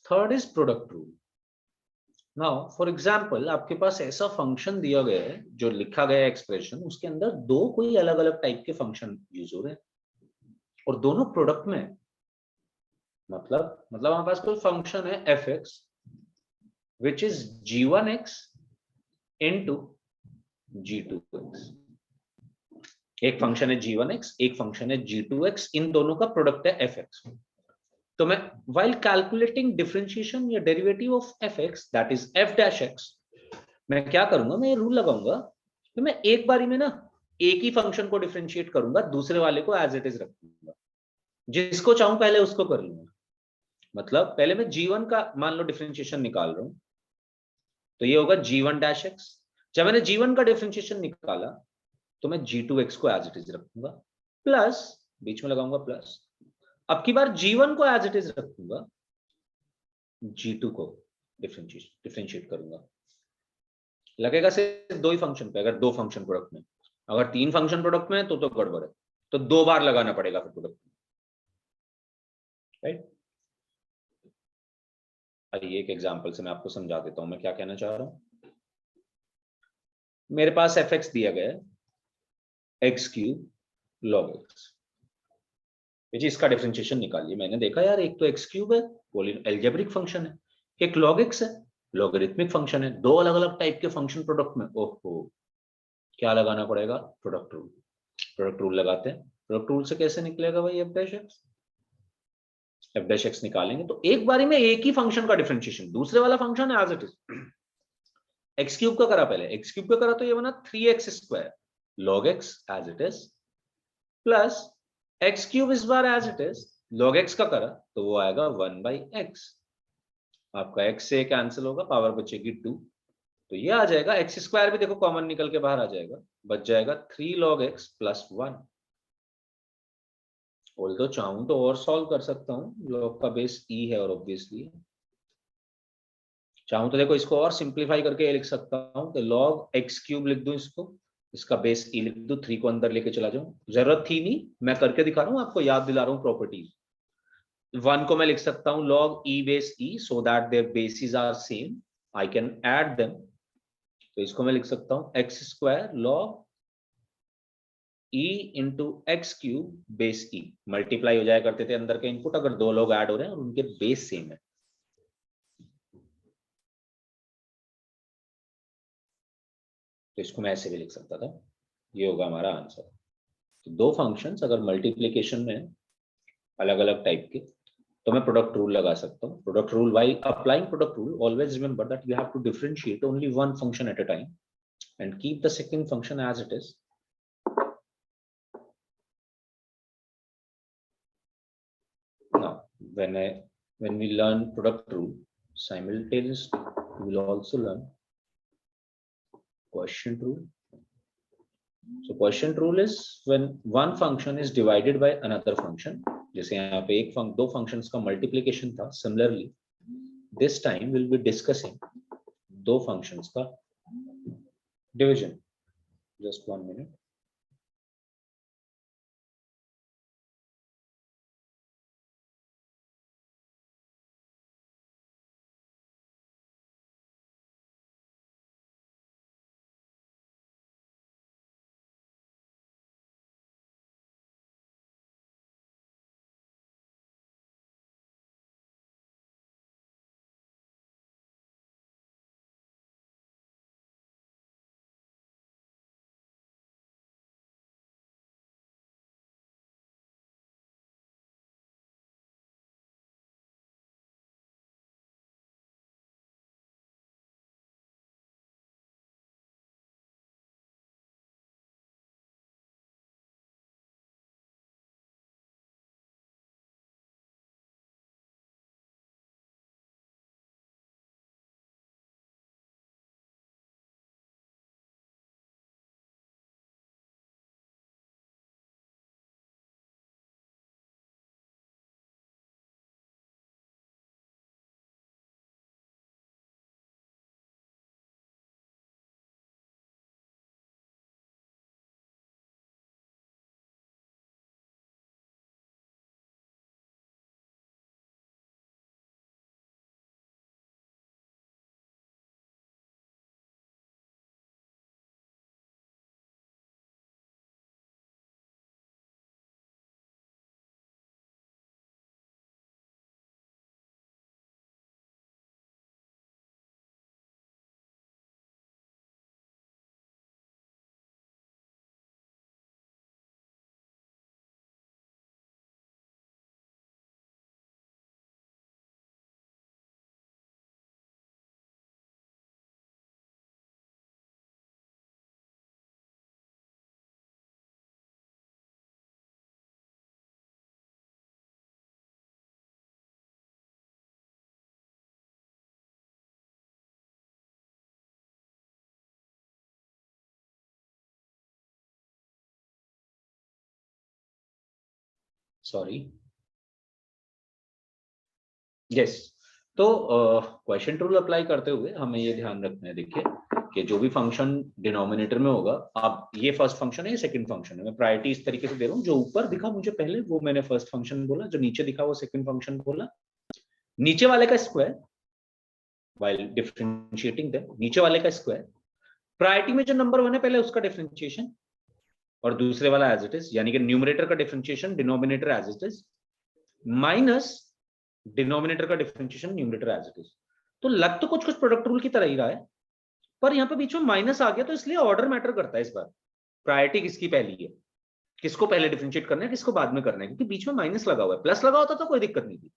Third is product rule. Now for example आपके पास ऐसा फंक्शन दिया गया है, जो लिखा गया एक्सप्रेशन, उसके अंदर दो कोई अलग अलग टाइप के फंक्शन यूज हो रहे हैं और दोनों प्रोडक्ट में है। मतलब हमारे पास कोई फंक्शन है F x which is g1x into g2x। एक फंक्शन है g1x, एक फंक्शन है g2x, इन दोनों का प्रोडक्ट है fx। तो मैं while calculating differentiation या derivative of fx that is f dash x, मैं क्या करूंगा, मैं ये रूल लगाऊंगा कि मैं एक बारी में ना एक ही फंक्शन को डिफरेंशिएट करूंगा, दूसरे वाले को एज इट इज रखूंगा, जिसको चाहूं पहले उसको कर लूंगा। मतलब पहले मैं g1 का मान लो डिफरेंशिएशन निकाल रहा हूं, तो ये होगा g1 dash x। जब मैंने g1 का डिफरेंशिएशन निकाला तो मैं g2x को एज इट इज रखूंगा, प्लस बीच में लगाऊंगा प्लस। अब की बार g1 को एज इट इज रखूंगा, g2 को डिफरेंशिएट करूंगा। लगेगा सिर्फ दो ही फंक्शन पे, अगर दो फंक्शन प्रोडक्ट में। अगर तीन फंक्शन प्रोडक्ट में है तो गड़बड़ है, तो दो बार लगाना पड़ेगा फिर प्रोडक्ट में, राइट। आइए एक एग्जांपल से मैं आपको समझा देता हूं मैं क्या कहना चाह रहा हूं। मेरे पास एफ एक्स दिया गया है एक्स क्यूब लॉग एक्स, जी इसका डिफरेंशिएशन निकालिए। मैंने देखा यार एक तो एक्स क्यूब है एल्जेब्रिक फंक्शन है, एक लॉग एक्स है लॉगरिथमिक फंक्शन है, दो अलग अलग टाइप के फंक्शन प्रोडक्ट में, ओहो क्या लगाना पड़ेगा, प्रोडक्ट रूल। प्रोडक्ट रूल लगाते हैं, प्रोडक्ट रूल से कैसे निकलेगा भाई एफ डैश एक्स निकालेंगे तो एक बारी में एक ही फंक्शन का डिफरेंशिएशन, दूसरे वाला फंक्शन है as it is. X cube का करा पहले, एक्स क्यूब का करा तो ये बना 3x square log x as it is plus X cube इस बार as it is log x का करा तो वो आएगा 1/x, आपका x से कैंसिल होगा, पावर बचेगी 2, तो ये आ जाएगा एक्स स्क्वायर भी देखो कॉमन निकल के बाहर आ जाएगा, बच जाएगा 3 log x प्लस 1। ऑल्दो चाहूं तो और सॉल्व कर सकता हूं, log का बेस e है और ऑब्वियसली चाहूं तो देखो इसको और सिंप्लीफाई करके ये लिख सकता हूं कि log x क्यूब लिख दूं, इसको इसका बेस e लिख दूं, 3 को अंदर लेके चला जाऊं, जरूरत थी नहीं, मैं करके दिखा रहा हूं, आपको याद दिला रहा हूं प्रॉपर्टीज। 1 को मैं लिख सकता हूं log e base e so that their bases are same, I can add them, तो इसको मैं लिख सकता हूं x square log e into x cube base e, multiply हो जाया करते थे अंदर के इनपुट अगर दो लोग ऐड हो रहे हैं और उनके बेस सेम है। तो इसको मैं ऐसे भी लिख सकता था, ये होगा हमारा आंसर। तो दो फंक्शंस अगर मल्टीप्लिकेशन में अलग अलग टाइप के, तो मैं प्रोडक्ट रूल लगा सकता हूँ। Product rule, while applying product rule always remember that you have to differentiate only one function at a time and keep the second function as it is. Now when we learn product rule simultaneously we will also learn quotient rule. So quotient rule is when one function is divided by another function, जैसे यहाँ पे दो functions का multiplication था, similarly this time we'll be discussing दो functions का division. Just 1 minute. Sorry, yes. तो question rule apply करते हुए हमें ये ध्यान रखना है, देखिए कि जो भी फंक्शन डिनोमिनेटर में होगा, अब ये फर्स्ट फंक्शन है, ये सेकंड फंक्शन है, मैं प्रायोरिटी इस तरीके से दे रहा हूँ, जो ऊपर दिखा मुझे पहले वो मैंने फर्स्ट फंक्शन बोला, जो नीचे दिखा वो सेकंड फंक्शन बोला। नीचे वाले का स्क्वायर, व्हाइल डिफरेंशिएटिंग देम, नीचे वाले का स्क्वायर प्रायोरिटी में जो नंबर 1 है पहले उसका डिफरेंशिएशन और दूसरे वाला एज इट इज, यानी कि न्यूमरेटर का differentiation denominator as it is minus denominator का differentiation numerator as it is. तो लग तो कुछ कुछ प्रोडक्ट रूल की तरह ही रहा है, पर यहाँ पे बीच में माइनस आ गया, तो इसलिए ऑर्डर मैटर करता है इस बार। प्रायोरिटी किसकी पहली है, किसको पहले डिफरेंशिएट करना है, किसको बाद में करना है, क्योंकि बीच में माइनस लगा हुआ है। प्लस लगा होता तो कोई दिक्कत नहीं थी।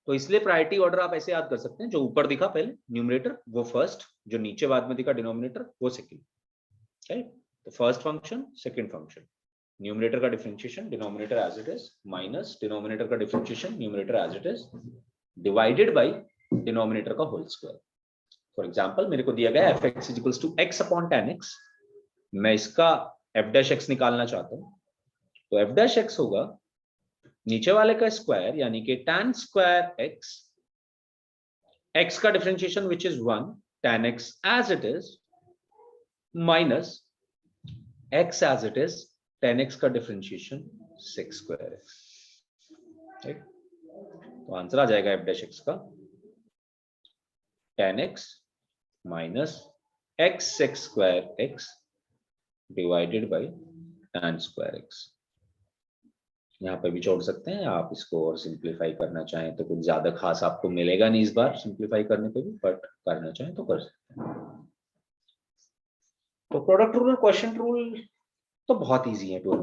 तो इसलिए प्रायोरिटी ऑर्डर आप ऐसे याद कर सकते हैं, जो ऊपर दिखा पहले न्यूमरेटर वो फर्स्ट, जो नीचे बाद में दिखा डिनोमिनेटर वो सेकंड, राइट। तो first function second function, numerator का differentiation denominator as it is minus denominator का differentiation numerator as it is divided by denominator का होल स्क्वायर। फॉर एग्जांपल मेरे को दिया गया fx equals to x upon tan x, मैं इसका f dash x निकालना चाहता हूं, तो f डैश x होगा नीचे वाले का स्क्वायर यानी कि tan स्क्वायर x, x का differentiation which is 1 tan x as it is minus x as it is tan x का डिफरेंशिएशन 6 स्क्वायर x, राइट। तो आंसर आ जाएगा f डैश x का tan x minus x sec square x divided by tan square x। यहाँ पे भी छोड़ सकते हैं आप इसको, और सिंप्लीफाई करना चाहें तो कुछ ज्यादा खास आपको मिलेगा नहीं इस बार सिंप्लीफाई करने पे भी, बट करना चाहें तो कर सकते हैं। तो प्रोडक्ट रूल, क्वेश्चन रूल तो बहुत इजी है to,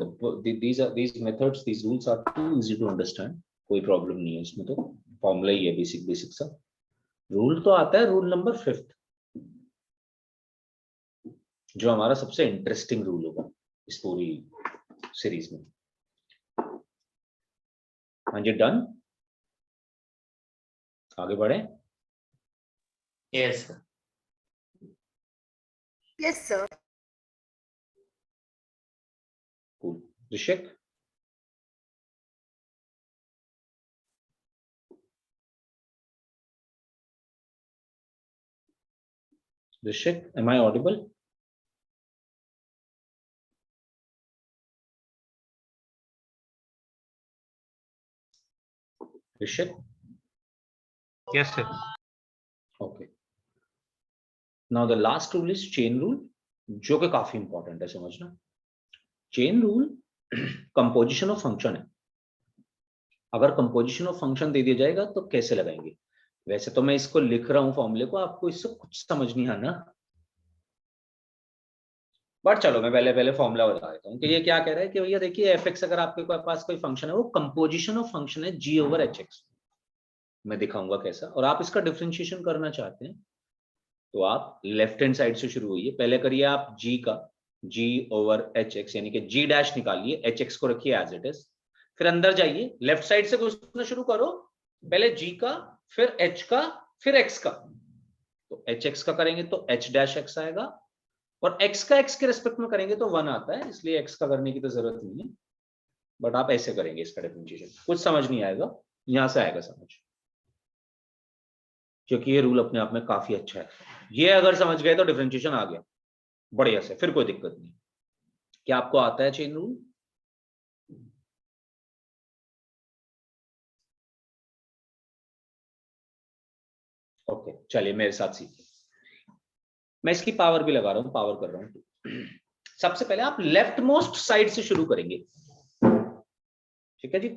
these methods, these rules are too easy to understand, कोई प्रॉब्लम नहीं है इसमें, तो फॉर्मूला ही है बेसिक सा। रूल तो आता है रूल नंबर 5, जो हमारा सबसे इंटरेस्टिंग रूल होगा इस पूरी सीरीज में। हाँ जी, डन, आगे बढ़े। Yes sir. Yes, sir. Cool. Rishik, Rishik, am I audible? Rishik, Yes, sir. okay. Now the last rule is chain rule, जो कि काफी इंपॉर्टेंट है समझना। Chain rule composition of function है। अगर कंपोजिशन ऑफ फंक्शन दे दिया जाएगा तो कैसे लगाएंगे? वैसे तो मैं इसको लिख रहा हूं फॉर्मूले को, आपको इससे कुछ समझ नहीं आना, बट चलो मैं पहले फॉर्मूला बता देता हूँ कि ये क्या कह रहा है कि भैया देखिए f(x) अगर आपके पास कोई फंक्शन है, वो कंपोजिशन ऑफ फंक्शन है g ओवर hx। मैं दिखाऊंगा कैसा, और आप इसका डिफरेंशिएशन करना चाहते हैं तो आप लेफ्ट हैंड साइड से शुरू हुई, पहले करिए आप g का g ओवर hx यानी कि g डैश निकालिए, hx को रखिए एज इट इज, फिर अंदर जाइए लेफ्ट साइड से घुसना शुरू करो, पहले g का फिर h का फिर x का, तो hx का करेंगे तो h डैश x आएगा, और x का x के रिस्पेक्ट में करेंगे तो 1 आता है, इसलिए x का करने की तो जरूरत नहीं है, बट आप ऐसे करेंगे इसका डिफरेंशिएशन। कुछ समझ नहीं आएगा, यहां से आएगा समझ, क्योंकि ये रूल अपने आप में काफी अच्छा है। ये अगर समझ गए तो डिफरेंशिएशन आ गया बढ़िया से, फिर कोई दिक्कत नहीं। क्या आपको आता है चेन रूल? ओके, चलिए मेरे साथ सीखिए। मैं इसकी पावर भी लगा रहा हूं, पावर कर रहा हूं। सबसे पहले आप लेफ्ट मोस्ट साइड से शुरू करेंगे, ठीक है जी।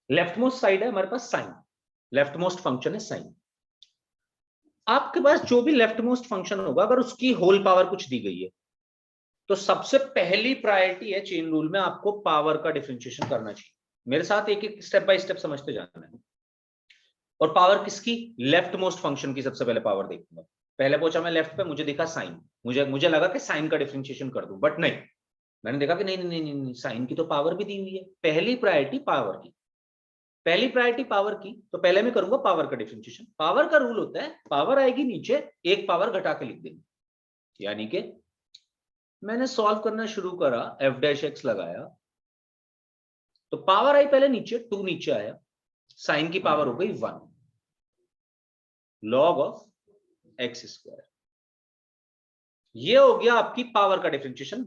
लेफ्ट मोस्ट साइड है हमारे पास साइन, लेफ्ट मोस्ट फंक्शन है साइन। आपके पास जो भी लेफ्ट मोस्ट फंक्शन होगा, अगर उसकी होल पावर कुछ दी गई है, तो सबसे पहली प्रायोरिटी है चेन रूल में आपको पावर का डिफरेंशिएशन करना चाहिए। मेरे साथ एक एक स्टेप बाय स्टेप समझते जाना है। और पावर किसकी? लेफ्ट मोस्ट फंक्शन की सबसे पहले पावर देखूंगा। पहले पहुंचा मैं लेफ्ट पे, मुझे दिखा साइन, मुझे लगा कि साइन का डिफरेंशिएशन कर दूं, बट नहीं, मैंने देखा कि नहीं, साइन की तो पावर भी दी हुई है। पहली प्रायोरिटी पावर की, पहली प्रायोरिटी पावर की, तो पहले मैं करूंगा पावर का डिफरेंशिएशन। पावर का रूल होता है पावर आएगी नीचे, एक पावर घटा के लिख देंगे, यानी कि मैंने सॉल्व करना शुरू करा, f डैश x लगाया, तो पावर आई पहले नीचे, 2 नीचे आया, साइन की पावर हो गई 1 log ऑफ x स्क्वायर। ये हो गया आपकी पावर का डिफरेंशिएशन,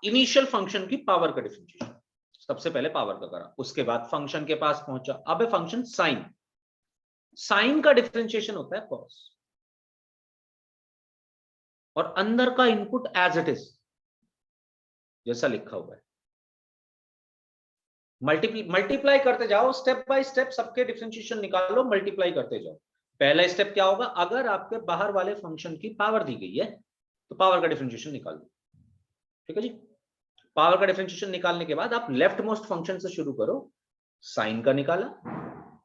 इनिशियल फंक्शन की पावर का डिफरेंशिएशन। सबसे पहले पावर का करा, उसके बाद फंक्शन के पास पहुंचा, अब है फंक्शन साइन। साइन का डिफरेंशिएशन होता है कॉस। और अंदर का इनपुट एज इट इज जैसा लिखा हुआ है। मल्टीप्लाई करते जाओ, स्टेप बाय स्टेप सबके डिफरेंशिएशन निकालो, मल्टीप्लाई करते जाओ। पहला स्टेप क्या होगा, अगर आपके बाहर वाले फंक्शन की पावर दी गई है तो पावर का डिफरेंशिएशन निकाल दो। ठीक है जी। पावर का डिफरेंशिएशन निकालने के बाद आप लेफ्ट मोस्ट फंक्शन से शुरू करो। साइन का निकाला,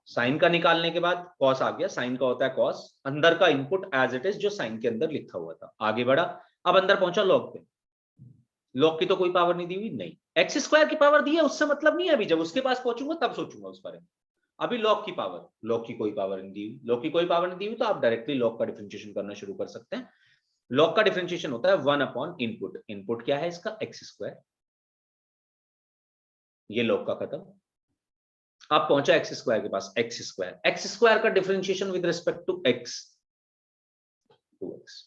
साइन का निकालने के बाद कॉस आ गया, साइन का होता है कॉस, अंदर का इनपुट एज इट इज जो साइन के अंदर लिखा हुआ था। आगे बढ़ा, अब अंदर पहुंचा लॉग पे। लॉग की तो कोई पावर नहीं दी हुई, नहीं। एक्स स्क्वायर की पावर दी है, उससे मतलब नहीं है, अभी जब उसके पास पहुंचूंगा तब सोचूंगा उस बारे में। अभी लॉग की पावर, लॉग की कोई पावर नहीं दी हुई, लॉग की कोई पावर नहीं दी हुई, तो आप डायरेक्टली लॉग का डिफरेंशिएशन करना शुरू कर सकते हैं। लॉग का डिफरेंशिएशन होता है 1 अपॉन इनपुट। इनपुट क्या है इसका, एक्स स्क्वायर। ये लॉग का खत्म। आप पहुंचा एक्स स्क्वायर के पास, एक्स स्क्वायर, एक्स स्क्वायर का differentiation with respect to x, 2x।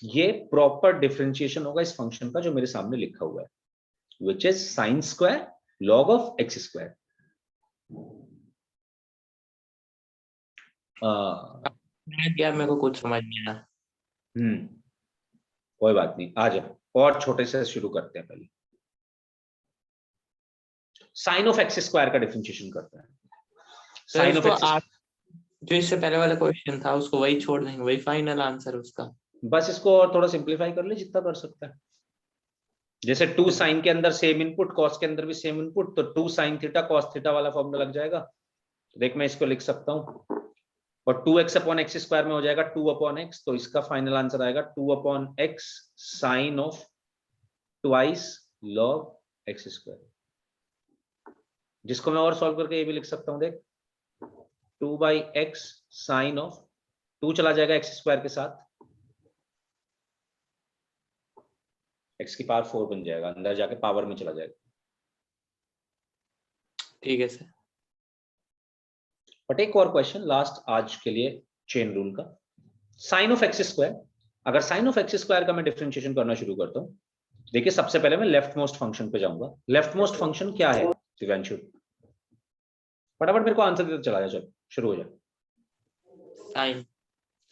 ये प्रॉपर डिफरेंशिएशन होगा इस फंक्शन का जो मेरे सामने लिखा हुआ है, which is sine square log of x square. यार मेरे को कुछ समझ नहीं आया। कोई बात नहीं, आ जाओ, और छोटे से शुरू करते हैं। पहले साइन ऑफ एक्स स्क्वायर का डिफरेंशिएशन करते हैं। साइन ऑफ एक्स, जो इससे पहले वाला क्वेश्चन था उसको वही छोड़ देंगे, वही फाइनल आंसर उसका। बस इसको और थोड़ा सिंप्लीफाई कर ले जितना कर सकता है। जैसे 2 साइन के अंदर सेम इनपुट, कॉस के अंदर भी सेम इनपुट, तो 2 साइन थीटा कॉस थीटा वाला फॉर्मूला लग जाएगा। तो देख मैं इसको लिख सकता हूं, और 2x अपॉन एक्स स्क्वायर में हो जाएगा 2 अपॉन एक्स, तो इसका फाइनल आंसर आएगा 2 upon x sine of twice log x square. जिसको मैं और सॉल्व करके ये भी लिख सकता हूं, देख 2 बाई एक्स साइन ऑफ 2 चला जाएगा एक्स स्क्वायर के साथ, एक्स की पावर 4 बन जाएगा, अंदर जाके पावर में चला जाएगा। ठीक है सर। बट एक और क्वेश्चन लास्ट आज के लिए, चेन रूल का। साइन ऑफ एक्स स्क्वायर, अगर साइन ऑफ एक्स स्क्वायर का मैं डिफरेंशिएशन करना शुरू करता हूं, देखिए सबसे पहले मैं लेफ्ट मोस्ट फंक्शन पे जाऊंगा। लेफ्ट मोस्ट फंक्शन क्या है दिव्यांशु? फटाफट मेरे को आंसर देते चला जाए, चलो शुरू हो जाए। साइन,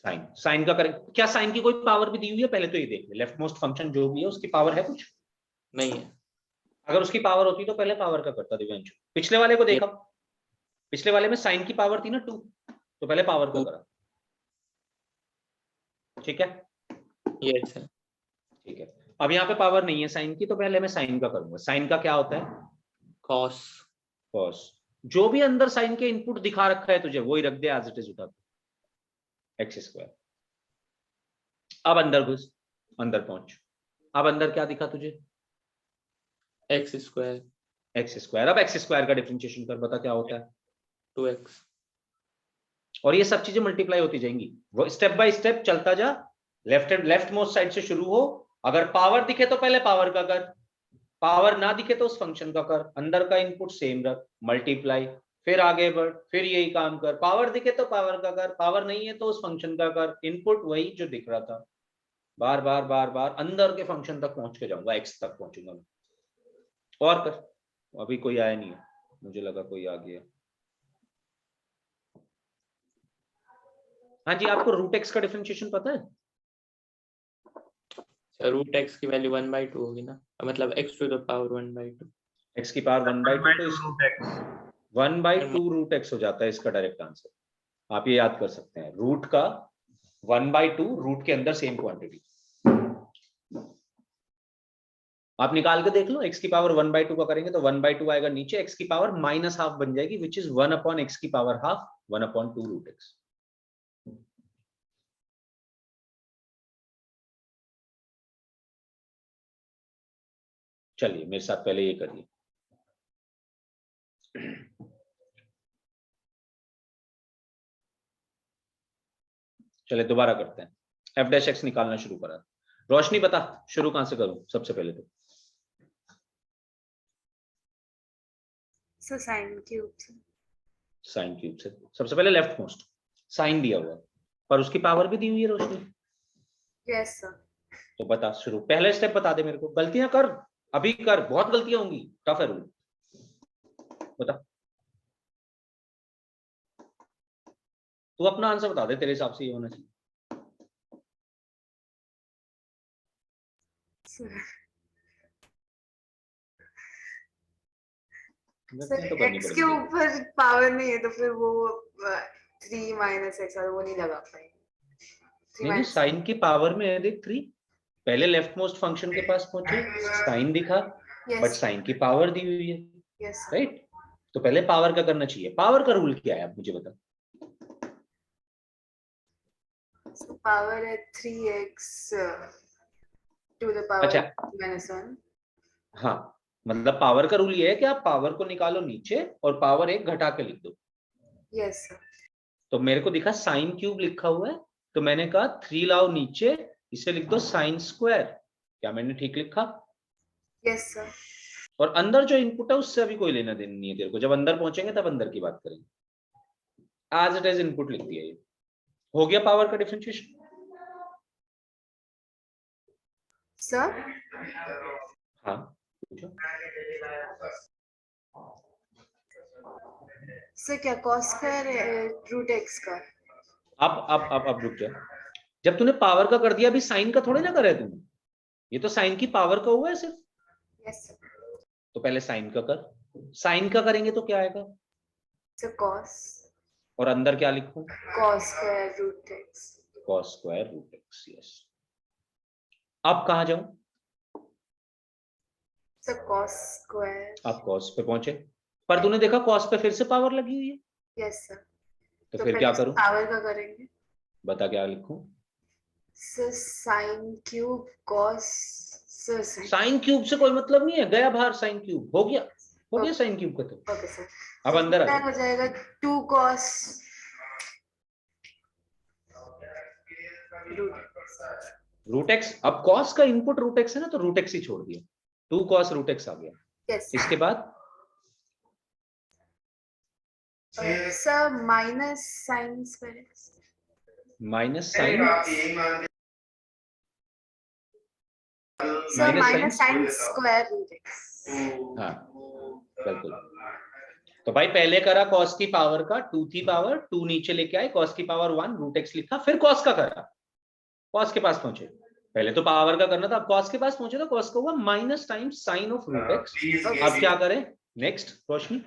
साइन, साइन का करें क्या? साइन की कोई पावर भी दी हुई है? पहले तो ये देख ले, लेफ्ट मोस्ट फंक्शन जो भी है उसकी पावर है कुछ? नहीं है। अगर उसकी पावर होती तो पहले पावर का करता दिव्यांशु। पिछले वाले को देखा, पिछले वाले में साइन की पावर थी ना 2, तो पहले पावर का करा। ठीक है, यस सर। ठीक है। अब यहाँ पे पावर नहीं है साइन की, तो पहले मैं साइन का करूंगा। साइन का क्या होता है? कॉस। कॉस। जो भी अंदर साइन के इनपुट दिखा रखा है तुझे वही रख दे एज इट इज, उठा एक्स स्क्वायर। अब अंदर घुस, अंदर पहुंच। अब अंदर क्या दिखा तुझे? X square. X square. अब एक्स स्क्वायर का डिफरेंशिएशन कर, बता क्या होता है? 2x। और ये सब चीजें मल्टीप्लाई होती जाएंगी, वो स्टेप बाय स्टेप चलता जा। लेफ्ट मोस्ट साइड से शुरू हो, अगर पावर दिखे तो पहले पावर का कर, पावर ना दिखे तो उस फंक्शन का कर, अंदर का इनपुट सेम रख, मल्टीप्लाई, फिर आगे बढ़, फिर यही काम कर। पावर दिखे तो पावर का कर, पावर नहीं है तो उस फंक्शन का कर, इनपुट वही जो दिख रहा था। बार बार बार बार अंदर के फंक्शन तक पहुंच के जाऊंगा, एक्स तक पहुंचूंगा मैं। और कर, अभी कोई आया नहीं है, मुझे लगा कोई आ गया। हाँ जी, आपको रूट एक्स का डिफरेंशिएशन पता है? रूट एक्स की वैल्यू 1/2 होगी ना, मतलब x to the power 1/2। X की पावर 1/2, तो 1/2 रूट एक्स हो जाता है इसका डायरेक्ट आंसर। आप ये याद कर सकते हैं, रूट का 1/2 रूट के अंदर सेम क्वांटिटी। आप निकाल के देख लो, x की पावर 1/2 का करेंगे तो 1/2 आएगा नीचे, x की पावर -½ बन जाएगी, विच इज 1 अपॉन x की पावर ½ 1/2 रूट एक्स। चलिए मेरे साथ पहले ये करिए। चलिए दोबारा करते हैं। f'(x) निकालना शुरू करा। रोशनी बता शुरू कहां से करूं सबसे पहले? तो सर साइन क्यूब से। साइन क्यूब से। सबसे पहले लेफ्ट मोस्ट साइन दिया हुआ है, पर उसकी पावर भी दी हुई है रोशनी। Yes sir. तो बता शुरू, पहले स्टेप बता दे मेरे को। गलतियां कर, अभी कर, बहुत गलतियां होंगी, टफ है रूल। बता, तू अपना आंसर बता दे, तेरे हिसाब से ये होना चाहिए। गलतियां तो सर करनी x के पड़ेंगी। ऊपर पावर नहीं है तो फिर वो 3 माइनस एक्स और वो नहीं लगा पाएंगे। 3 नहीं नहीं, माइनस साइन की पावर में है देख 3, पहले लेफ्ट मोस्ट फंक्शन के पास पहुंचे, साइन दिखा, बट यस साइन की पावर दी हुई है, यस राइट? तो पहले पावर का करना चाहिए। पावर का रूल क्या है आप मुझे बता। सो पावर है 3x टू द पावर अच्छा, माइनस 1। हाँ, मतलब पावर का रूल ये है कि आप पावर को निकालो नीचे और पावर एक घटा के लिख दो। यस सर तो मेरे को दिखा साइन क्यूब लिखा हुआ है, तो मैंने कहा 3 लाओ नीचे, इसे लिख दो साइन स्क्वायर। क्या मैंने ठीक लिखा? यस सर और अंदर जो इनपुट है उससे अभी कोई लेना देना नहीं है तेरे को, जब अंदर पहुंचेंगे तब अंदर की बात करेंगे। आज इट इज इनपुट लिख दिया, ये हो गया पावर का डिफरेंशिएशन। सर हाँ पूछो। सर क्या cos स्क्वायर रूट x का? अब रुक जा। जब तूने पावर का कर दिया, अभी साइन का थोड़े ना करा है तूने, ये तो साइन की पावर का हुआ है सिर्फ। यस सर तो पहले साइन का कर, साइन का करेंगे तो क्या आएगा, सर cos और अंदर क्या लिखूं? Square root x। cos square root x. Yes, अब कहां जाऊं? Sir cos square. आप cos पे पहुंचे, पर तूने देखा cos पे फिर से पावर लगी हुई है, यस सर तो तो फिर क्या पहले करूं? पावर का करेंगे। बता क्या लिखूं? Sir sine cube cos sir sine cube से कोई मतलब नहीं है, गया बाहर साइन क्यूब, हो गया, हो गया साइन क्यूब का। तो ओके सर अब तो अंदर आ क्या जाओ। हो जाएगा 2 cos रूट। रूट एक्स, अब cos का इनपुट रूट एक्स है ना, तो रूट एक्स ही छोड़ दिया, 2 cos रूट एक्स आ गया। यस इसके बाद sir minus sine square minus sine, sir minus sine, minus sine square root x. हाँ बिल्कुल। तो भाई पहले करा cos की पावर का 2 थी पावर, 2 नीचे लेके आए, cos की पावर 1 रूट एक्स लिखा, फिर cos का करा, cos के पास पहुंचे। पहले तो पावर का करना था, अब cos के पास पहुंचे तो cos का हुआ minus times sine of root x. अब क्या करें नेक्स्ट रोशनी,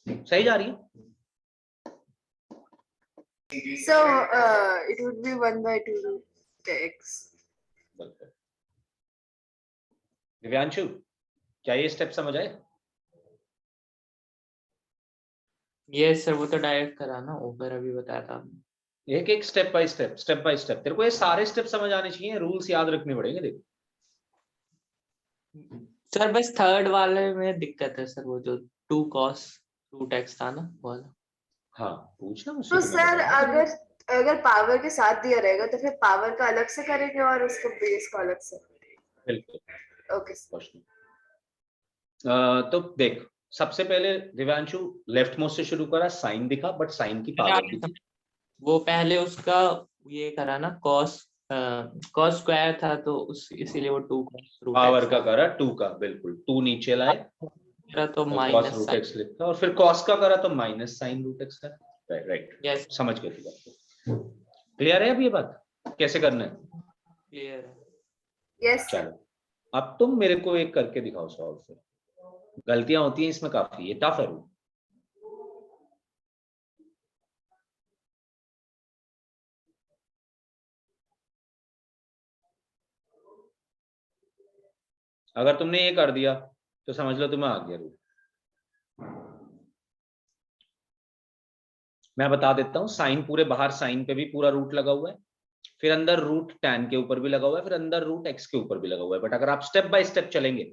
सही जा रही है? So it would be 1/2 root x. बिल्कुल। दिव्यांशु, क्या ये स्टेप समझ आए? ये सर वो तो डायरेक्ट करा ना, ऊपर अभी बताया था आपने। एक एक step by step, step by step, तेरे को ये सारे स्टेप समझ आने चाहिए, रूल्स याद रखने पड़ेंगे। देख सर बस थर्ड वाले में दिक्कत है सर, वो जो 2 cos रूट x था ना वो वाला। हाँ पूछना मुझसे, तो तो मैं सर बताऊंगा। अगर अगर पावर के साथ दिया रहेगा तो फिर पावर का अलग से करेंगे और उसका बेस का अलग से। बिल्कुल ओके रोशनी। तो देख, सबसे पहले दिव्यांशु लेफ्ट मोस्ट से शुरू करा, साइन दिखा, बट साइन की मैंने पावर आगे दिखी। वो पहले उसका ये करा ना, cos स्क्वायर था तो उस इसीलिए वो 2 cos रूट पावर x का करा 2 का, बिल्कुल 2 नीचे लाए था तो और cos minus root sine. X लिखा, और फिर cos का करा तो माइनस साइन रूट एक्स था। राइट राइट, यस समझ गए थी बात। क्लियर है अब ये बात कैसे करना है? क्लियर है। यस सर चलो अब तुम मेरे को एक करके दिखाओ सॉल्व, फिर गलतियां होती हैं इसमें काफी, ये टफ है रूल। अगर तुमने ये कर दिया तो समझ लो तुम्हें आ गया रूल। मैं बता देता हूँ, साइन पूरे बाहर, साइन पे भी पूरा रूट लगा हुआ है, फिर अंदर रूट टैन के ऊपर भी लगा हुआ है, फिर अंदर रूट एक्स के ऊपर भी लगा हुआ है। बट अगर आप स्टेप बाय स्टेप चलेंगे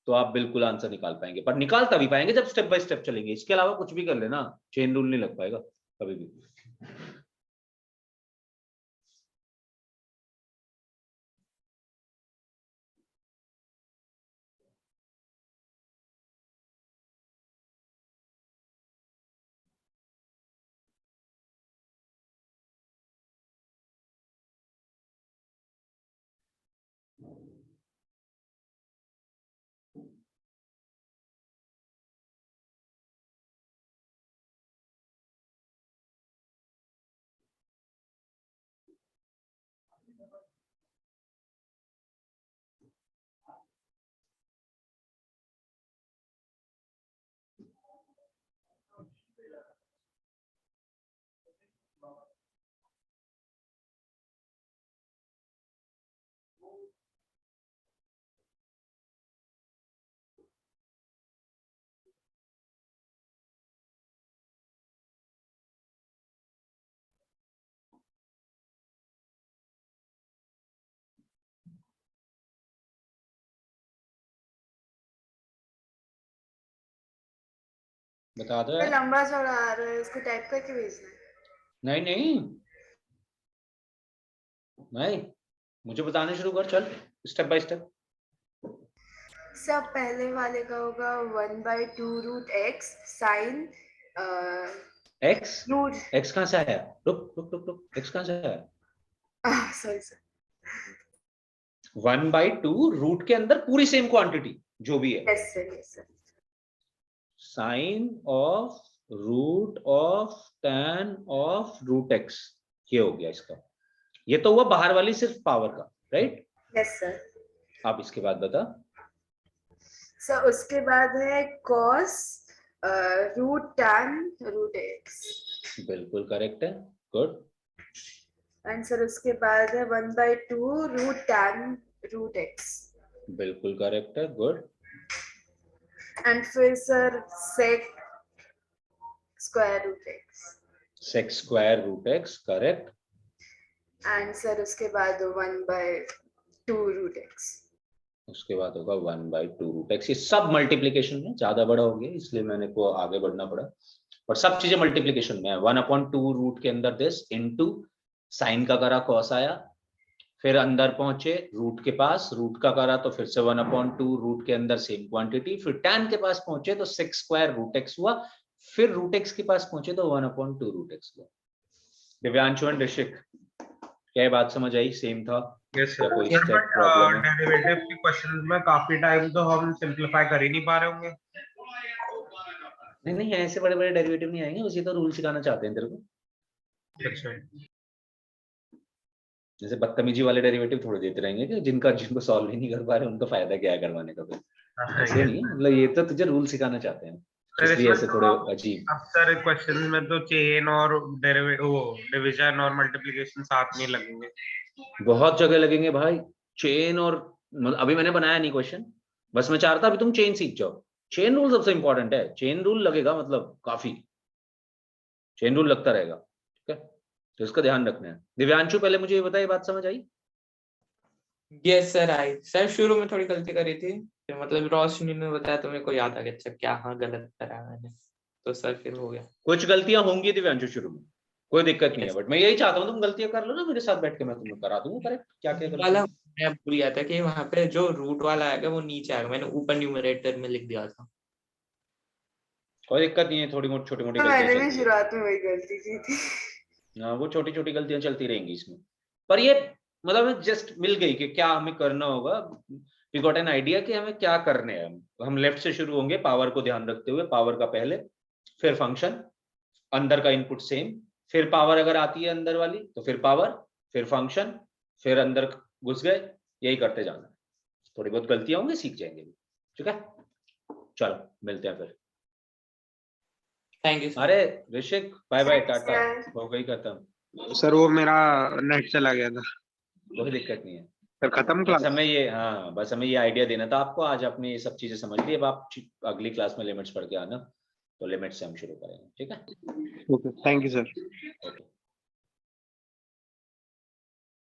तो आप बिल्कुल आंसर निकाल पाएंगे, पर निकाल तभी पाएंगे जब स्टेप बाय स्टेप चलेंगे। इसके अलावा कुछ भी कर लेना, चेन रूल नहीं लग पाएगा कभी भी। बता दो ये यार। लंबा चौड़ा आ रहा है, इसको टाइप करके भेजना है। नहीं नहीं नहीं, मुझे बताने शुरू कर, चल स्टेप बाय स्टेप। सब पहले वाले का होगा 1/2√x sine x, root x कहाँ से आया? रुक रुक रुक रुक, एक्स कहाँ से आया? सॉरी सर 1/2 रूट के अंदर पूरी सेम क्वांटिटी जो भी है, yes sir sine of root of tan of root x, ये हो गया इसका। ये तो हुआ बाहर वाली सिर्फ पावर का, राइट? Yes sir. आप इसके बाद बता। सर उसके बाद है cos root tan root x बिल्कुल करेक्ट है, गुड। एंड सर उसके बाद है 1/2 रूट tan रूट x बिल्कुल करेक्ट है, गुड। एंड फिर sir sec square root x sec square root x, correct. And sir उसके बाद 1/2 रूट x उसके बाद होगा 1/2 रूट एक्स। ये सब मल्टीप्लीकेशन में, ज्यादा बड़ा हो गया इसलिए मैंने को आगे बढ़ना पड़ा, और सब चीजें मल्टीप्लीकेशन में है। 1/2 रूट के अंदर दिस इनटू साइन का करा कॉस आया, फिर अंदर पहुंचे रूट के पास, रूट का करा तो फिर से 1/2 रूट के अंदर सेम क्वांटिटी, फिर tan के पास पहुंचे तो सेक्स स्क्वायर रूट एक्स हुआ, फिर रूट एक्स के पास पहुंचे तो 1/2 रूट एक्स हुआ। दिव्यांशु एंड ऋषिक, क्या ये बात समझ आई? सेम था यस या सर। कोई स्टेप प्रॉब्लम है? डेरिवेटिव के क्वेश्चंस में काफी टाइम तो हम सिंपलीफाई कर ही नहीं पा रहे होंगे। नहीं नहीं, ऐसे बड़े बड़े डेरिवेटिव नहीं आएंगे, उसी तो रूल सिखाना चाहते हैं तेरे को। अच्छा जैसे बदतमीजी वाले डेरिवेटिव थोड़े देते रहेंगे कि जिनको सॉल्व ही नहीं कर पा रहे उनका फायदा क्या है करवाने का? फिर ऐसे नहीं है, मतलब ये तो तुझे रूल सिखाना चाहते हैं, सर इसलिए इसमें ऐसे तो थोड़े अजीब। अब सर क्वेश्चन में तो चेन और डेरिवेटिव वो डिवीजन और मल्टीप्लिकेशन साथ में लगेंगे। बहुत जगह लगेंगे भाई, चेन और अभी मैंने बनाया नहीं क्वेश्चन, बस मैं चाहता अभी तुम चेन सीख जाओ। चेन रूल सबसे इंपॉर्टेंट है, चेन रूल लगेगा, मतलब काफी चेन रूल लगता रहेगा, ठीक है? तो इसका ध्यान रखना है। दिव्यांशु पहले मुझे ये बताइए, बात समझ आई? यस सर आई। सर शुरू में थोड़ी गलती करी थी, फिर मतलब रोशनी ने बताया तो मेरे को याद आ गया, अच्छा क्या हाँ गलत करा मैंने, तो सर फिर हो गया। कुछ गलतियां होंगी दिव्यांशु शुरू में, कोई दिक्कत नहीं है, Yes. बट मैं यही चाहता हूँ तुम गलतियां कर लो ना मेरे साथ बैठ के, मैं तुम्हें करा दूंगा करेक्ट क्या क्या वाला गलतियां। मैं भूल गया था कि वहां पे जो रूट वाला आएगा वो नीचे आएगा, मैंने ऊपर न्यूमरेटर में लिख दिया था। कोई दिक्कत नहीं है, थोड़ी मोटी छोटी मोटी तो गलतियां मैंने भी चलती है। शुरुआत में वही गलती की थी। हाँ, वो छोटी छोटी गलतियां चलती रहेंगी इसमें, पर ये मतलब जस्ट मिल गई कि क्या हमें करना होगा। वी गॉट एन आइडिया कि हमें क्या करने हैं। हम लेफ्ट से शुरू होंगे, पावर को ध्यान रखते हुए, पावर का पहले, फिर फंक्शन, अंदर का इनपुट सेम, फिर पावर अगर आती है अंदर वाली तो फिर पावर, फिर फंक्शन, फिर अंदर घुस गए, यही करते जाना। थोड़ी बहुत गलतियां होंगी, सीख जाएंगे, ठीक है? चलो मिलते हैं फिर। Thank you sir. अरे Rishik, bye bye, Thanks, tata, sir. हो गई खत्म। सर वो मेरा नेट चला गया था। कोई दिक्कत नहीं है, सर खत्म बस क्लास। हमें ये, हाँ बस हमें ये आइडिया देना था आपको। आज आपने ये सब चीजें समझ ली, अब आप अगली क्लास में लिमिट्स पढ़ के आना, तो लिमिट से हम शुरू करेंगे, ठीक है? Okay thank you sir. Okay.